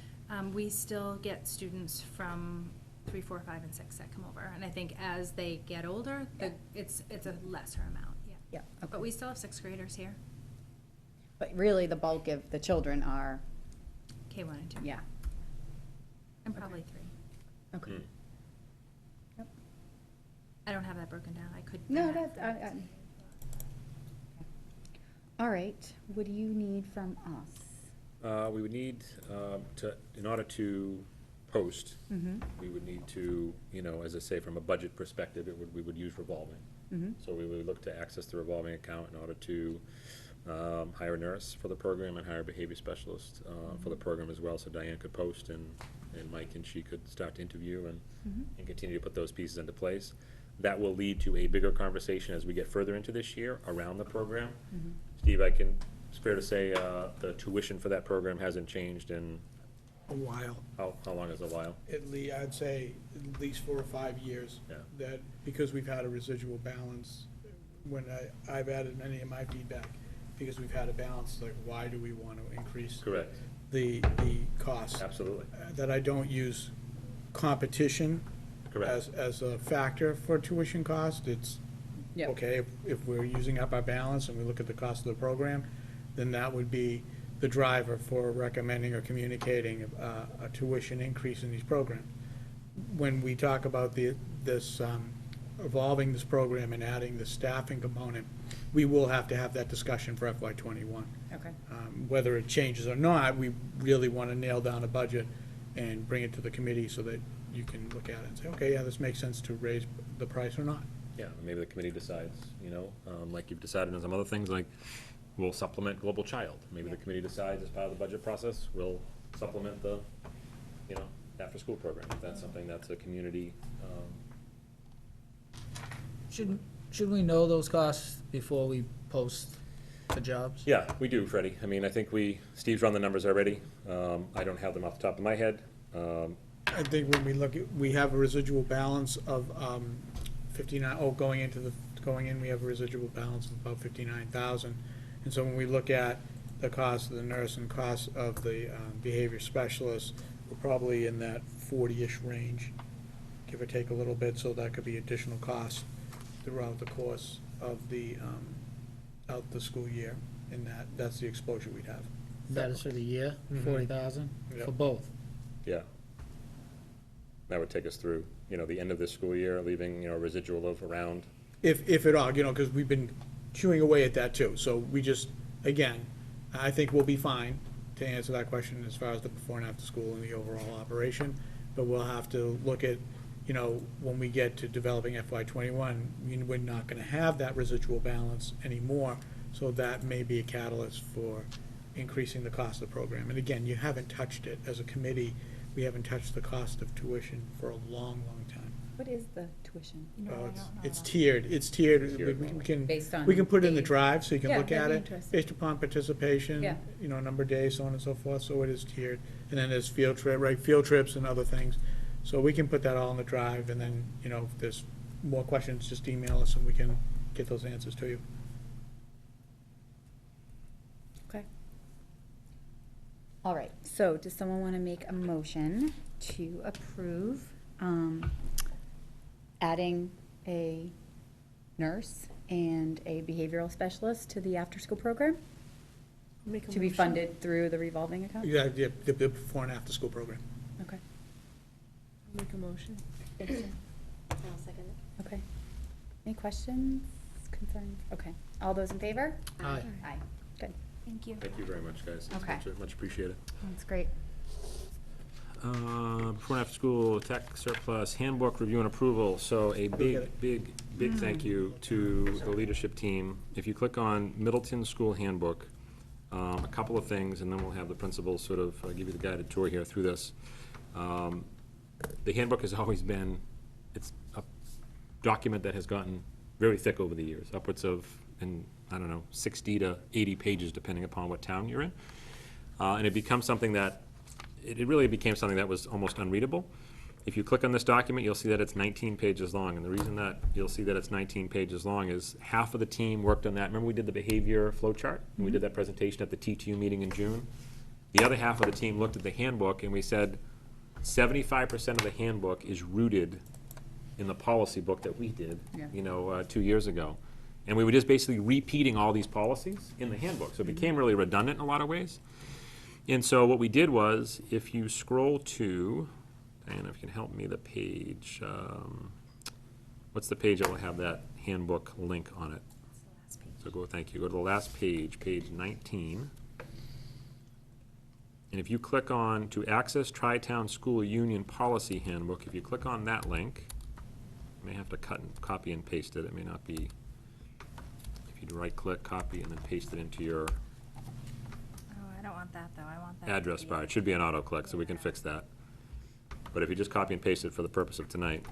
we still get students from 3, 4, 5, and 6 that come over. And I think as they get older, it's a lesser amount, yeah. Yeah, okay. But we still have 6th graders here, But really, the bulk of the children are, K1 and 2. yeah, And probably 3. okay. Mm. Yep. I don't have that broken down, I could. No, that's, all right, what do you need from us? We would need, in order to post, Mm-hmm, we would need to, as I say, from a budget perspective, we would use revolving. mm-hmm, So we would look to access the revolving account in order to hire a nurse for the program and hire a behavior specialist for the program as well, so Diane could post and Mike and she could start to interview and continue to put those pieces into place. That will lead to a bigger conversation as we get further into this year around the program. Steve, it's fair to say the tuition for that program hasn't changed in, A while. how long is a while? I'd say at least 4 or 5 years. Yeah. That, because we've had a residual balance, when I've added many of my feedback, because we've had a balance, like, why do we want to increase Correct, the cost? absolutely, That I don't use competition correct. as a factor for tuition cost. It's, Yep. okay, if we're using up our balance and we look at the cost of the program, then that would be the driver for recommending or communicating a tuition increase in these programs. When we talk about this evolving this program and adding the staffing component, we will have to have that discussion for FY '21. okay. Whether it changes or not, we really want to nail down a budget and bring it to the committee so that you can look at it and say, okay, yeah, this makes sense to raise the price or not. Yeah, maybe the committee decides, like you've decided on some other things, like we'll supplement Global Child. Maybe the committee decides as part of the budget process, we'll supplement the, after-school program. If that's something that's a community, Should we know those costs before we post the jobs? yeah, we do, Freddie. I think Steve's run the numbers already. I don't have them off the top of my head. I think when we look at, we have a residual balance of 59, going in, we have a residual balance of about 59,000. And so when we look at the cost of the nurse and cost of the behavior specialist, we're probably in that 40-ish range, give or take a little bit, so that could be additional cost throughout the course of the school year, and that's the exposure we'd have. That is for the year, Mhm. 40,000, Yep. for both? Yeah. That would take us through, the end of this school year, leaving, a residual of around, If at all, because we've been chewing away at that too. So we just, again, I think we'll be fine to answer that question as far as the before and after school and the overall operation. But we'll have to look at, when we get to developing FY '21, we're not gonna have that residual balance anymore. So that may be a catalyst for increasing the cost of the program. And again, you haven't touched it as a committee. We haven't touched the cost of tuition for a long, long time. What is the tuition? It's tiered, Tiered. we can, Based on we can put it in the days. drive, so you can Yeah, look at that'd be it, interesting. based upon participation, Yeah. number of days, so on and so forth, so it is tiered. And then there's field trips and other things, so we can put that all in the drive, and then, if there's more questions, just email us and we can get those answers to you. Okay. All right, so does someone want to make a motion to approve adding a nurse and a behavioral specialist to the after-school program? To be funded through the revolving account? Yeah, the before and after school program. Okay, Make a motion. I'll second it. okay. Any questions, concerns? Okay, all those in favor? Aye. Aye, good, Thank you. thank you very much, guys. It's Okay. much appreciated. that's great. Before and after school tech surplus handbook review and approval. So a big thank you to the leadership team. If you click on Middleton School Handbook, a couple of things, and then we'll have the principals sort of give you the guided tour here through this. The handbook has always been, it's a document that has gotten very thick over the years, upwards of, and I don't know, 60 to 80 pages, depending upon what town you're in. And it becomes something that, it really became something that was almost unreadable. If you click on this document, you'll see that it's 19 pages long, and the reason that you'll see that it's 19 pages long is half of the team worked on that. Remember we did the behavior flow chart? And we did that presentation at the TTU meeting in June? The other half of the team looked at the handbook, and we said 75% of the handbook is rooted in the policy book that we did, Yeah. 2 years ago. And we were just basically repeating all these policies in the handbook, so it became really redundant in a lot of ways. And so what we did was, if you scroll to, Diana, if you can help me, the page, what's the page that will have that handbook link on it? So thank you, go to the last page, page 19. And if you click on to access Tri-Town School Union Policy Handbook, if you click on that link, you may have to copy and paste it. It may not be, if you right-click, copy, and then paste it into your Oh, I don't want that, though. I want that. address bar. It should be an auto-click, so we can fix that. But if you just copy and paste it for the purpose of tonight.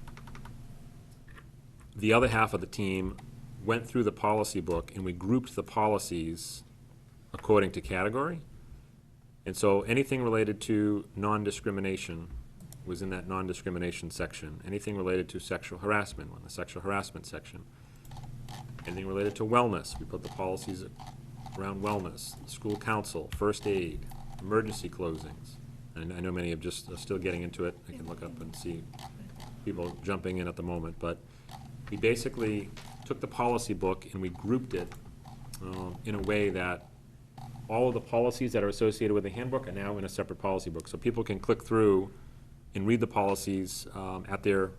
The other half of the team went through the policy book, and we grouped the policies according to category. And so anything related to non-discrimination was in that non-discrimination section. Anything related to sexual harassment was in the sexual harassment section. Anything related to wellness, we put the policies around wellness, school council, first aid, emergency closings. And I know many are still getting into it. I can look up and see people jumping in at the moment. But we basically took the policy book and we grouped it in a way that all of the policies that are associated with the handbook are now in a separate policy book. So people can click through and read the policies at their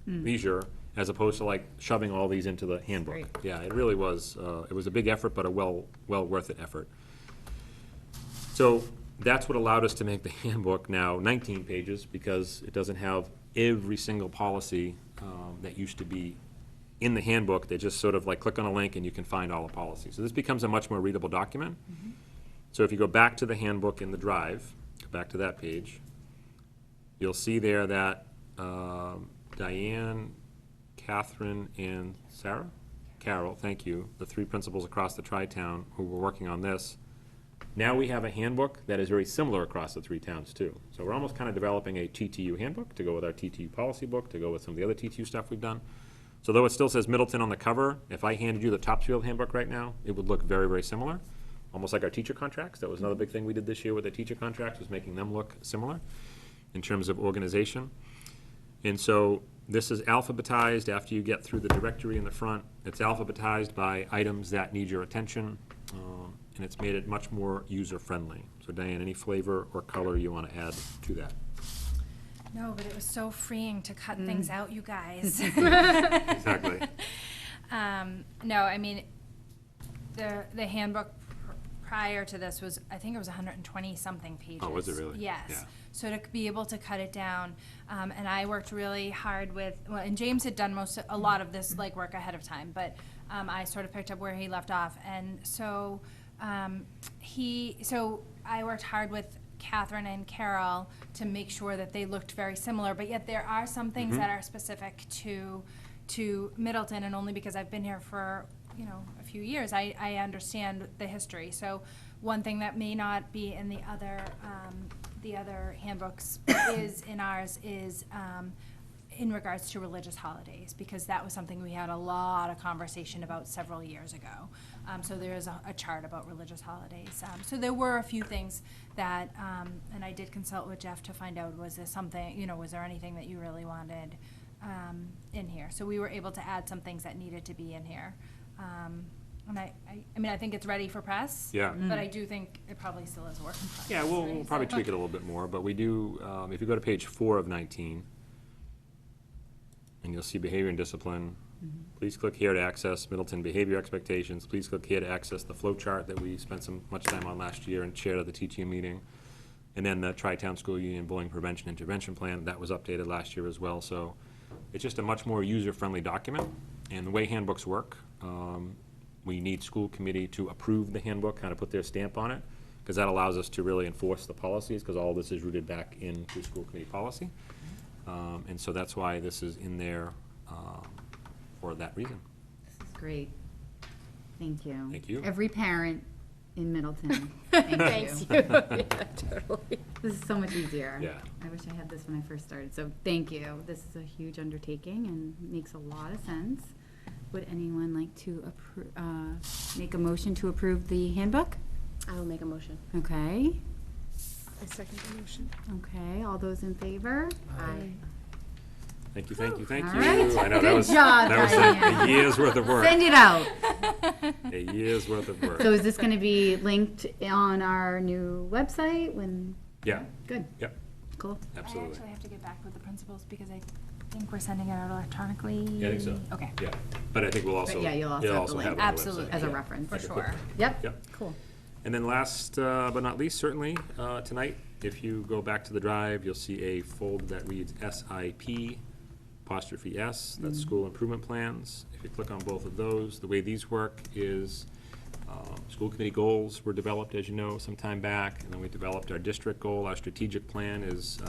leisure, as opposed to like shoving all these into the handbook. Great. Yeah, it really was, it was a big effort, but a well worth it effort. So that's what allowed us to make the handbook now 19 pages, because it doesn't have every single policy that used to be in the handbook. They just sort of like click on a link and you can find all the policies. So this becomes a much more readable document. So if you go back to the handbook in the drive, go back to that page, you'll see there that Diane, Catherine, and Sarah? Carol, thank you, the three principals across the Tri-Town who were working on this. Now we have a handbook that is very similar across the three towns too. So we're almost kind of developing a TTU handbook to go with our TTU policy book, to go with some of the other TTU stuff we've done. So though it still says Middleton on the cover, if I handed you the Topsfield handbook right now, it would look very, very similar. Almost like our teacher contracts. That was another big thing we did this year with the teacher contracts, was making them look similar in terms of organization. And so this is alphabetized after you get through the directory in the front. It's alphabetized by items that need your attention, and it's made it much more user-friendly. So Diane, any flavor or color you want to add to that? No, but it was so freeing to cut things out, you guys. Exactly. No, I mean, the handbook prior to this was, I think it was 120-something pages. Oh, was it really? Yes. Yeah. So to be able to cut it down, and I worked really hard with, well, and James had done a lot of this legwork ahead of time, but I sort of picked up where he left off. And so so I worked hard with Catherine and Carol to make sure that they looked very similar, but yet there are some things that are specific to Middleton, and only because I've been here for a few years, I understand the history. So one thing that may not be in the other handbooks is in ours is in regards to religious holidays, because that was something we had a lot of conversation about several years ago. So there is a chart about religious holidays. So there were a few things that, and I did consult with Jeff to find out, was there something, was there anything that you really wanted in here? So we were able to add some things that needed to be in here. And I mean, I think it's ready for press. Yeah. But I do think it probably still is a work in progress. Yeah, we'll right? probably So- tweak it a little bit more, but we do, if you go to page 4 of 19, and you'll see behavior and discipline, please click here to access Middleton behavior expectations. Please click here to access the flow chart that we spent much time on last year and shared at the TTU meeting. And then the Tri-Town School Union Bullying Prevention Intervention Plan, that was updated last year as well. So it's just a much more user-friendly document. And the way handbooks work, we need school committee to approve the handbook, kind of put their stamp on it, because that allows us to really enforce the policies, because all this is rooted back into school committee policy. And so that's why this is in there for that reason. This is great. Thank you. Thank you. Every parent in Middleton, thank Thanks, you. you. Yeah, totally. This is so much easier. Yeah. I wish I had this when I first started, so thank you. This is a huge undertaking and makes a lot of sense. Would anyone like to make a motion to approve the handbook? I will make a motion. Okay, I second the motion. okay, all those in favor? Aye. Thank you, thank you, thank All you. right. I know, Good that was, job, that was Diane. a year's worth of work. Send it out. A year's worth of work. So is this gonna be linked on our new website when? Yeah, Good, yep, cool. absolutely. I actually have to get back with the principals because I think we're sending it out electronically. Yeah, I think so. Okay. Yeah, but I think we'll also, But yeah, you'll also it'll have the also link. have it on the Absolutely. website. As a Yeah. reference. For Like a sure. quick- Yep, Yep. cool. And then last but not least, certainly, tonight, if you go back to the drive, you'll see a folder that reads SIP, apostrophe S, that's school improvement plans. If you click on both of those, the way these work is, school committee goals were developed, as you know, some time back, and then we developed our district goal. Our strategic plan is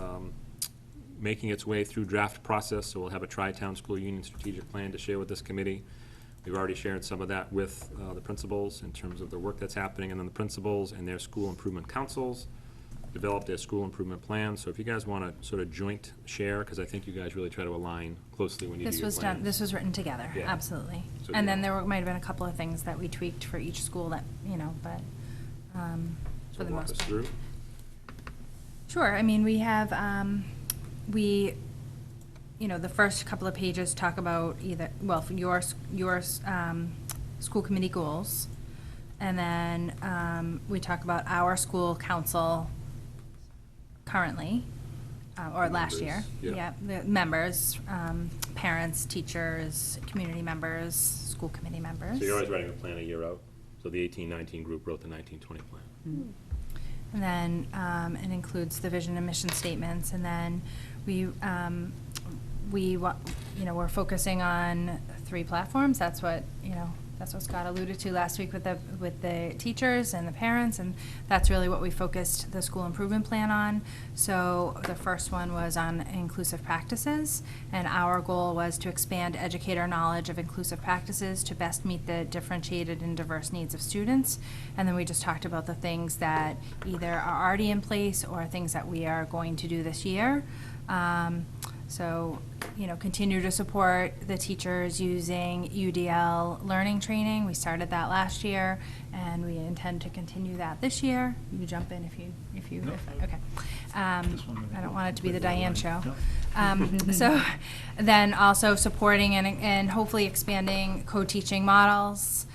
making its way through draft process, so we'll have a tri-town school union strategic plan to share with this committee. We've already shared some of that with the principals in terms of the work that's happening, and then the principals and their school improvement councils developed their school improvement plan. So if you guys want to sort of joint share, because I think you guys really try to align closely when you do This your was plans. done, this was written together, Yeah. absolutely. So And do then you- there might have been a couple of things that we tweaked for each school that, but, So for the walk most us part. through. Sure, I mean, we have, the first couple of pages talk about either, well, for your school committee goals. And then, we talk about our school council currently, or last year. Members, yeah. The members, parents, teachers, community members, school committee members. So you're always writing the plan a year out. So the 18-19 group wrote the 19-20 plan. And then it includes the vision and mission statements. And then we're focusing on 3 platforms. That's what Scott alluded to last week with the teachers and the parents, and that's really what we focused the school improvement plan on. So the first one was on inclusive practices, and our goal was to expand educator knowledge of inclusive practices to best meet the differentiated and diverse needs of students. And then we just talked about the things that either are already in place or things that we are going to do this year. So, continue to support the teachers using UDL learning training. We started that last year, and we intend to continue that this year. You jump in okay. I don't want it to be the Diane show. So, then also supporting and hopefully expanding co-teaching models.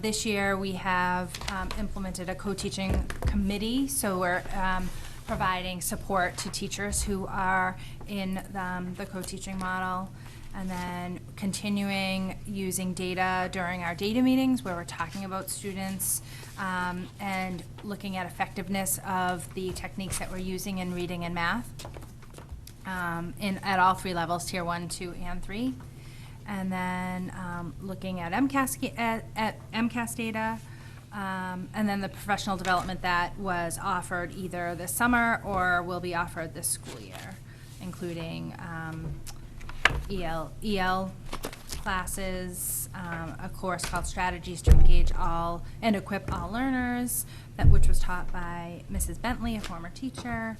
This year, we have implemented a co-teaching committee, so we're providing support to teachers who are in the co-teaching model, and then continuing using data during our data meetings where we're talking about students and looking at effectiveness of the techniques that we're using in reading and math at all 3 levels, tier 1, 2, and 3. And then looking at MCAS data. And then the professional development that was offered either this summer or will be offered this school year, including EL classes, a course called Strategies to Engage All and Equip All Learners, which was taught by Mrs. Bentley, a former teacher,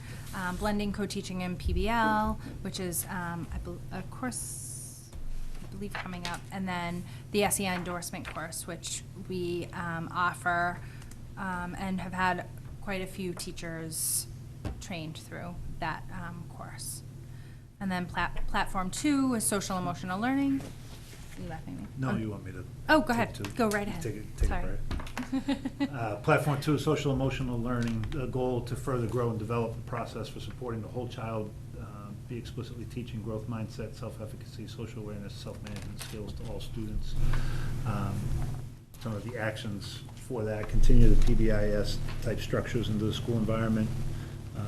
blending co-teaching and PBL, which is a course I believe coming up, and then the SEI endorsement course, which we offer and have had quite a few teachers trained through that course. And then platform 2 is social emotional learning. Are you laughing at me? No, you want me to? Oh, go ahead. to- Go right ahead. Take Sorry. a break. Platform 2, social emotional learning, a goal to further grow and develop the process for supporting the whole child, be explicitly teaching growth mindset, self-efficacy, social awareness, self-management skills to all students. Some of the actions for that: continue the PBIS type structures into the school environment,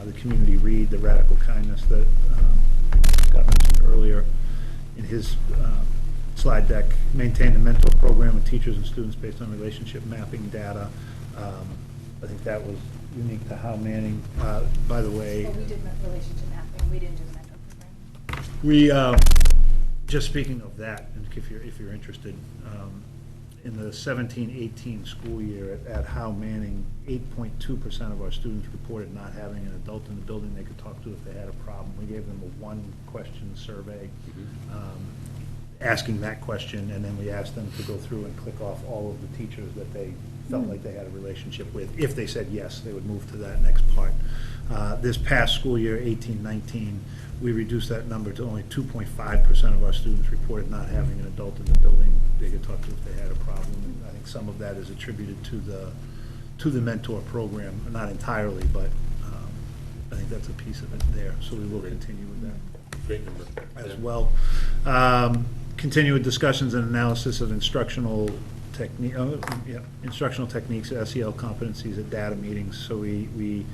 the community read, the radical kindness that Scott mentioned earlier in his slide deck, maintain the mentor program with teachers and students based on relationship mapping data. I think that was unique to Hal Manning. By the way, We did relationship mapping. We didn't do the mentor program. we, just speaking of that, and if you're interested, in the 17-18 school year at Howe Manning, 8.2% of our students reported not having an adult in the building they could talk to if they had a problem. We gave them a one-question survey, asking that question, and then we asked them to go through and click off all of the teachers that they felt like they had a relationship with. If they said yes, they would move to that next part. This past school year, 18-19, we reduced that number to only 2.5% of our students reported not having an adult in the building they could talk to if they had a problem. And I think some of that is attributed to the mentor program, not entirely, but I think that's a piece of it there. So we will continue with that. Great number. As well. Continue with discussions and analysis of instructional instructional techniques, SEL competencies at data meetings. So we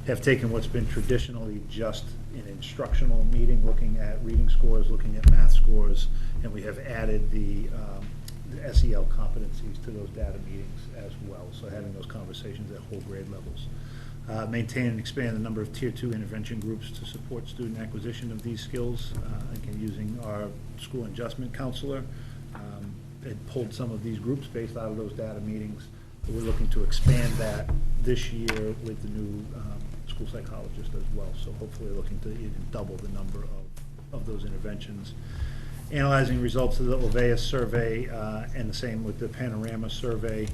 have taken what's been traditionally just an instructional meeting, looking at reading scores, looking at math scores, and we have added the SEL competencies to those data meetings as well. So having those conversations at whole grade levels. Maintain and expand the number of Tier 2 intervention groups to support student acquisition of these skills. Again, using our school adjustment counselor, had pulled some of these groups based out of those data meetings. But we're looking to expand that this year with the new school psychologist as well. So hopefully looking to even double the number of those interventions. Analyzing results of the Oveus survey and the same with the Panorama survey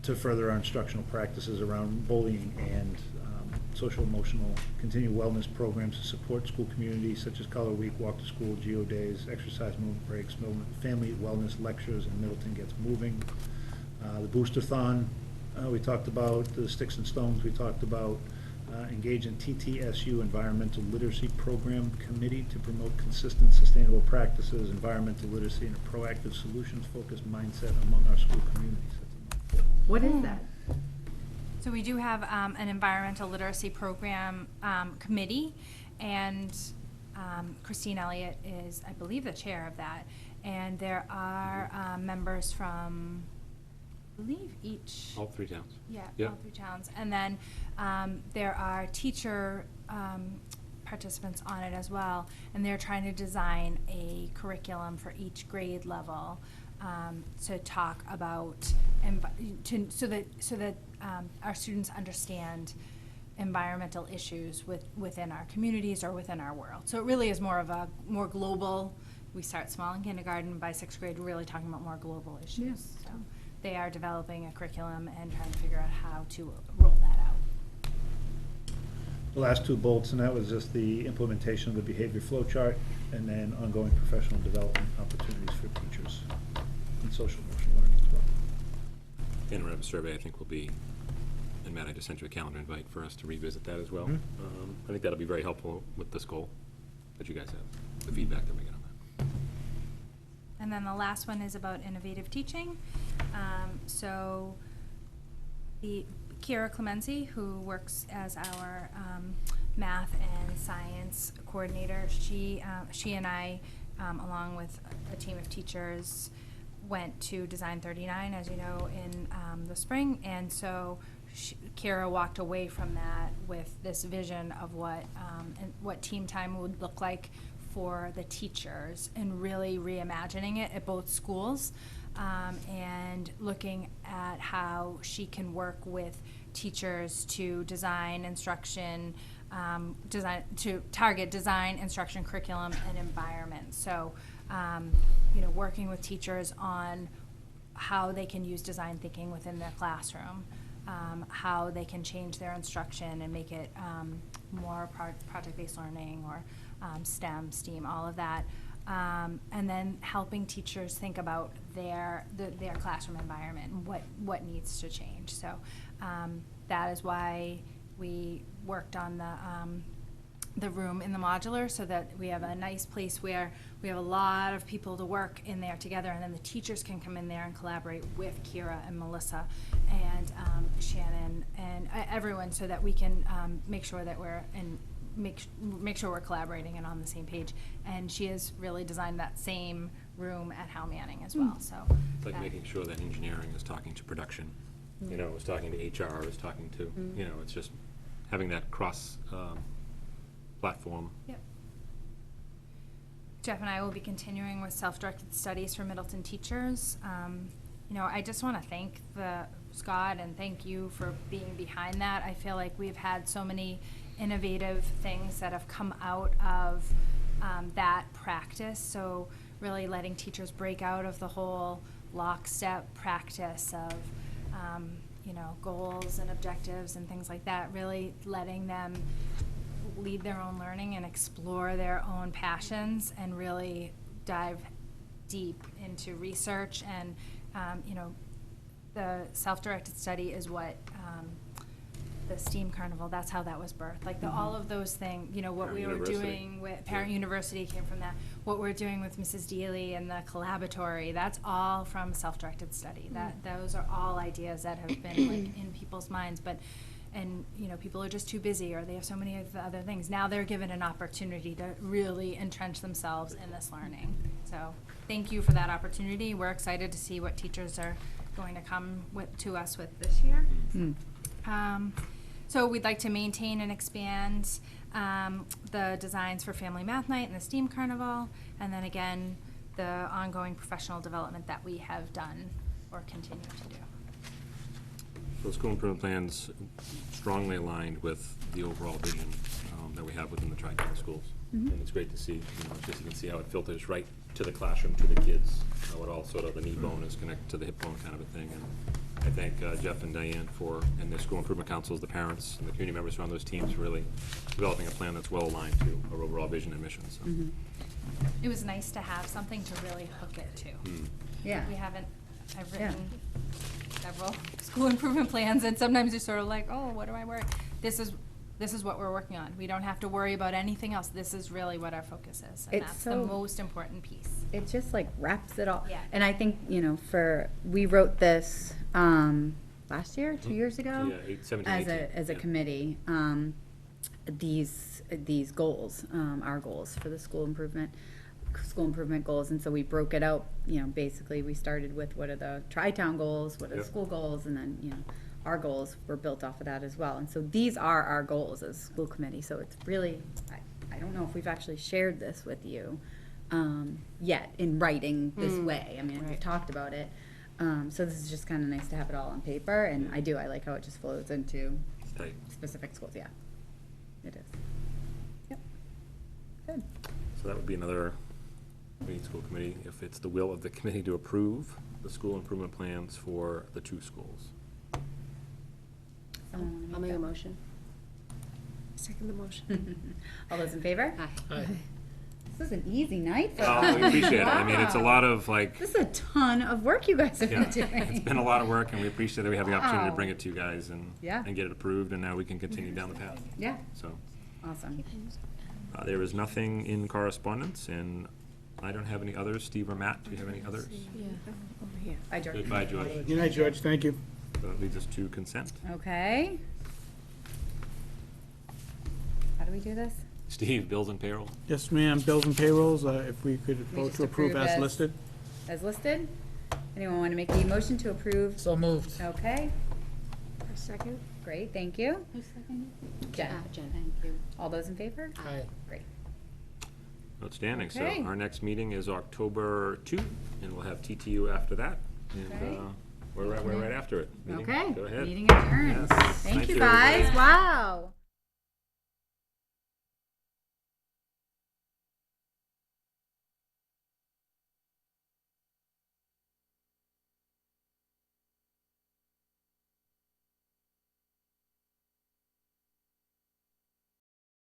to further our instructional practices around bullying and social emotional continued wellness programs to support school communities such as Color Week, Walk to School, Geo Days, exercise movement breaks, family wellness lectures, and Middleton Gets Moving. The Booster-thon we talked about, the Sticks and Stones we talked about, engage in TTSU Environmental Literacy Program Committee to promote consistent, sustainable practices, environmental literacy, and a proactive solutions-focused mindset among our school communities. What is that? So we do have an environmental literacy program committee, and Christine Elliott is, I believe, the chair of that. And there are members from, I believe, each. All 3 towns. Yeah, Yep. all 3 towns. And then there are teacher participants on it as well, and they're trying to design a curriculum for each grade level to talk about, so that our students understand environmental issues within our communities or within our world. So it really is more of a more global. We start small in kindergarten. By 6th grade, we're really talking about more global issues. Yeah. So they are developing a curriculum and trying to figure out how to roll that out. The last 2 bullets, and that was just the implementation of the behavior flow chart and then ongoing professional development opportunities for teachers and social emotional learning as well. Panorama survey, I think, will be, and Matt, I just sent you a calendar invite for us to revisit that as well. I think that'll be very helpful with this goal that you guys have, the feedback that we get on that. And then the last one is about innovative teaching. So the Kira Clemency, who works as our math and science coordinator, she and I, along with a team of teachers, went to Design 39, as you know, in the spring, and so Kira walked away from that with this vision of what team time would look like for the teachers, and really reimagining it at both schools, and looking at how she can work with teachers to design instruction, to target design, instruction, curriculum, and environment. So, working with teachers on how they can use design thinking within their classroom, how they can change their instruction and make it more project-based learning or STEM, STEAM, all of that. And then helping teachers think about their classroom environment and what needs to change. So that is why we worked on the room in the modular, so that we have a nice place where we have a lot of people to work in there together, and then the teachers can come in there and collaborate with Kira and Melissa and Shannon and everyone, so that we can make sure that we're make sure we're collaborating and on the same page. And she has really designed that same room at Howe Manning as well. So It's like making sure that engineering is talking to production, is talking to HR, is talking to, it's just having that cross platform. Yep. Jeff and I will be continuing with self-directed studies for Middleton teachers. You know, I just want to thank Scott and thank you for being behind that. I feel like we've had so many innovative things that have come out of that practice. So really letting teachers break out of the whole lockstep practice of, you know, goals and objectives and things like that, really letting them lead their own learning and explore their own passions and really dive deep into research. And you know, the self-directed study is what the STEAM Carnival, that's how that was birthed. Like all of those things, you know, what Parent we were University. doing with Parent University came from that. What we're doing with Mrs. Dealey and the collaboratory, that's all from self-directed study. Those are all ideas that have been like in people's minds, and you know, people are just too busy or they have so many other things. Now they're given an opportunity to really entrench themselves in this learning. So thank you for that opportunity. We're excited to see what teachers are going to come to us with this year. So we'd like to maintain and expand the designs for Family Math Night and the STEAM Carnival, and then again, the ongoing professional development that we have done or continue to do. So school improvement plans strongly aligned with the overall vision that we have within the tri-county schools. And it's great to see, you know, just you can see how it filters right to the classroom, to the kids, how it all sort of, the knee bone is connected to the hip bone kind of a thing. And I thank Jeff and Diane and their school improvement councils, the parents and the community members who are on those teams, really developing a plan that's well aligned to our overall vision and mission. So. It was nice to have something to really hook it to. Yeah. I've written several school improvement plans, and sometimes you're sort of like, oh, what do I work? This is what we're working on. We don't have to worry about anything else. This is really what our focus is, and It's that's so- the most important piece. It just like wraps it all. Yeah. And I think, you know, we wrote this last year, 2 years ago? Yeah, 17, 18. As a Yeah. committee, these goals, our goals for the school improvement goals. And so we broke it out, you know, basically we started with what are the tri-town goals, what are the Yep. school goals, and then, you know, our goals were built off of that as well. And so these are our goals as a school committee. So it's really, I don't know if we've actually shared this with you yet in writing this way. I mean, we've talked about it. So this is just kind of nice to have it all on paper. And I like how it just flows into Tight. specific schools. Yeah, it is. Yep. Good. So that would be another school committee, if it's the will of the committee to approve the school improvement plans for the two schools. Someone wanna I'll make a that? motion. Second the motion. All those in favor? Aye. This is an easy night for Oh, us. we appreciate it. I mean, it's a Wow. lot of like, This is a ton of work you guys have yeah, been doing. it's been a lot of work, and we appreciate that we have the opportunity to Wow. bring it to you guys and Yeah. get it approved, and now we can continue down the path. Yeah, So awesome. there is nothing in correspondence, and I don't have any others. Steve or Matt, do you have any others? Bye, George. Goodbye, George. Good night, George, thank you. So that leads us to consent. Okay. How do we do this? Steve, bills and payroll. Yes, ma'am, bills and payrolls, if we could We vote just to approve approve as as- listed. As listed? Anyone want to make the motion to approve? So moved. Okay, Second? great, thank you. Jen, Jen. thank you. All those in favor? Aye. Great. Outstanding. So Okay. our next meeting is October 2, and we'll have TTU after that. And Okay. we're right after it. Meeting? Okay. Go ahead. Meeting adjourned. Yes. Thank you, everybody. guys. Wow.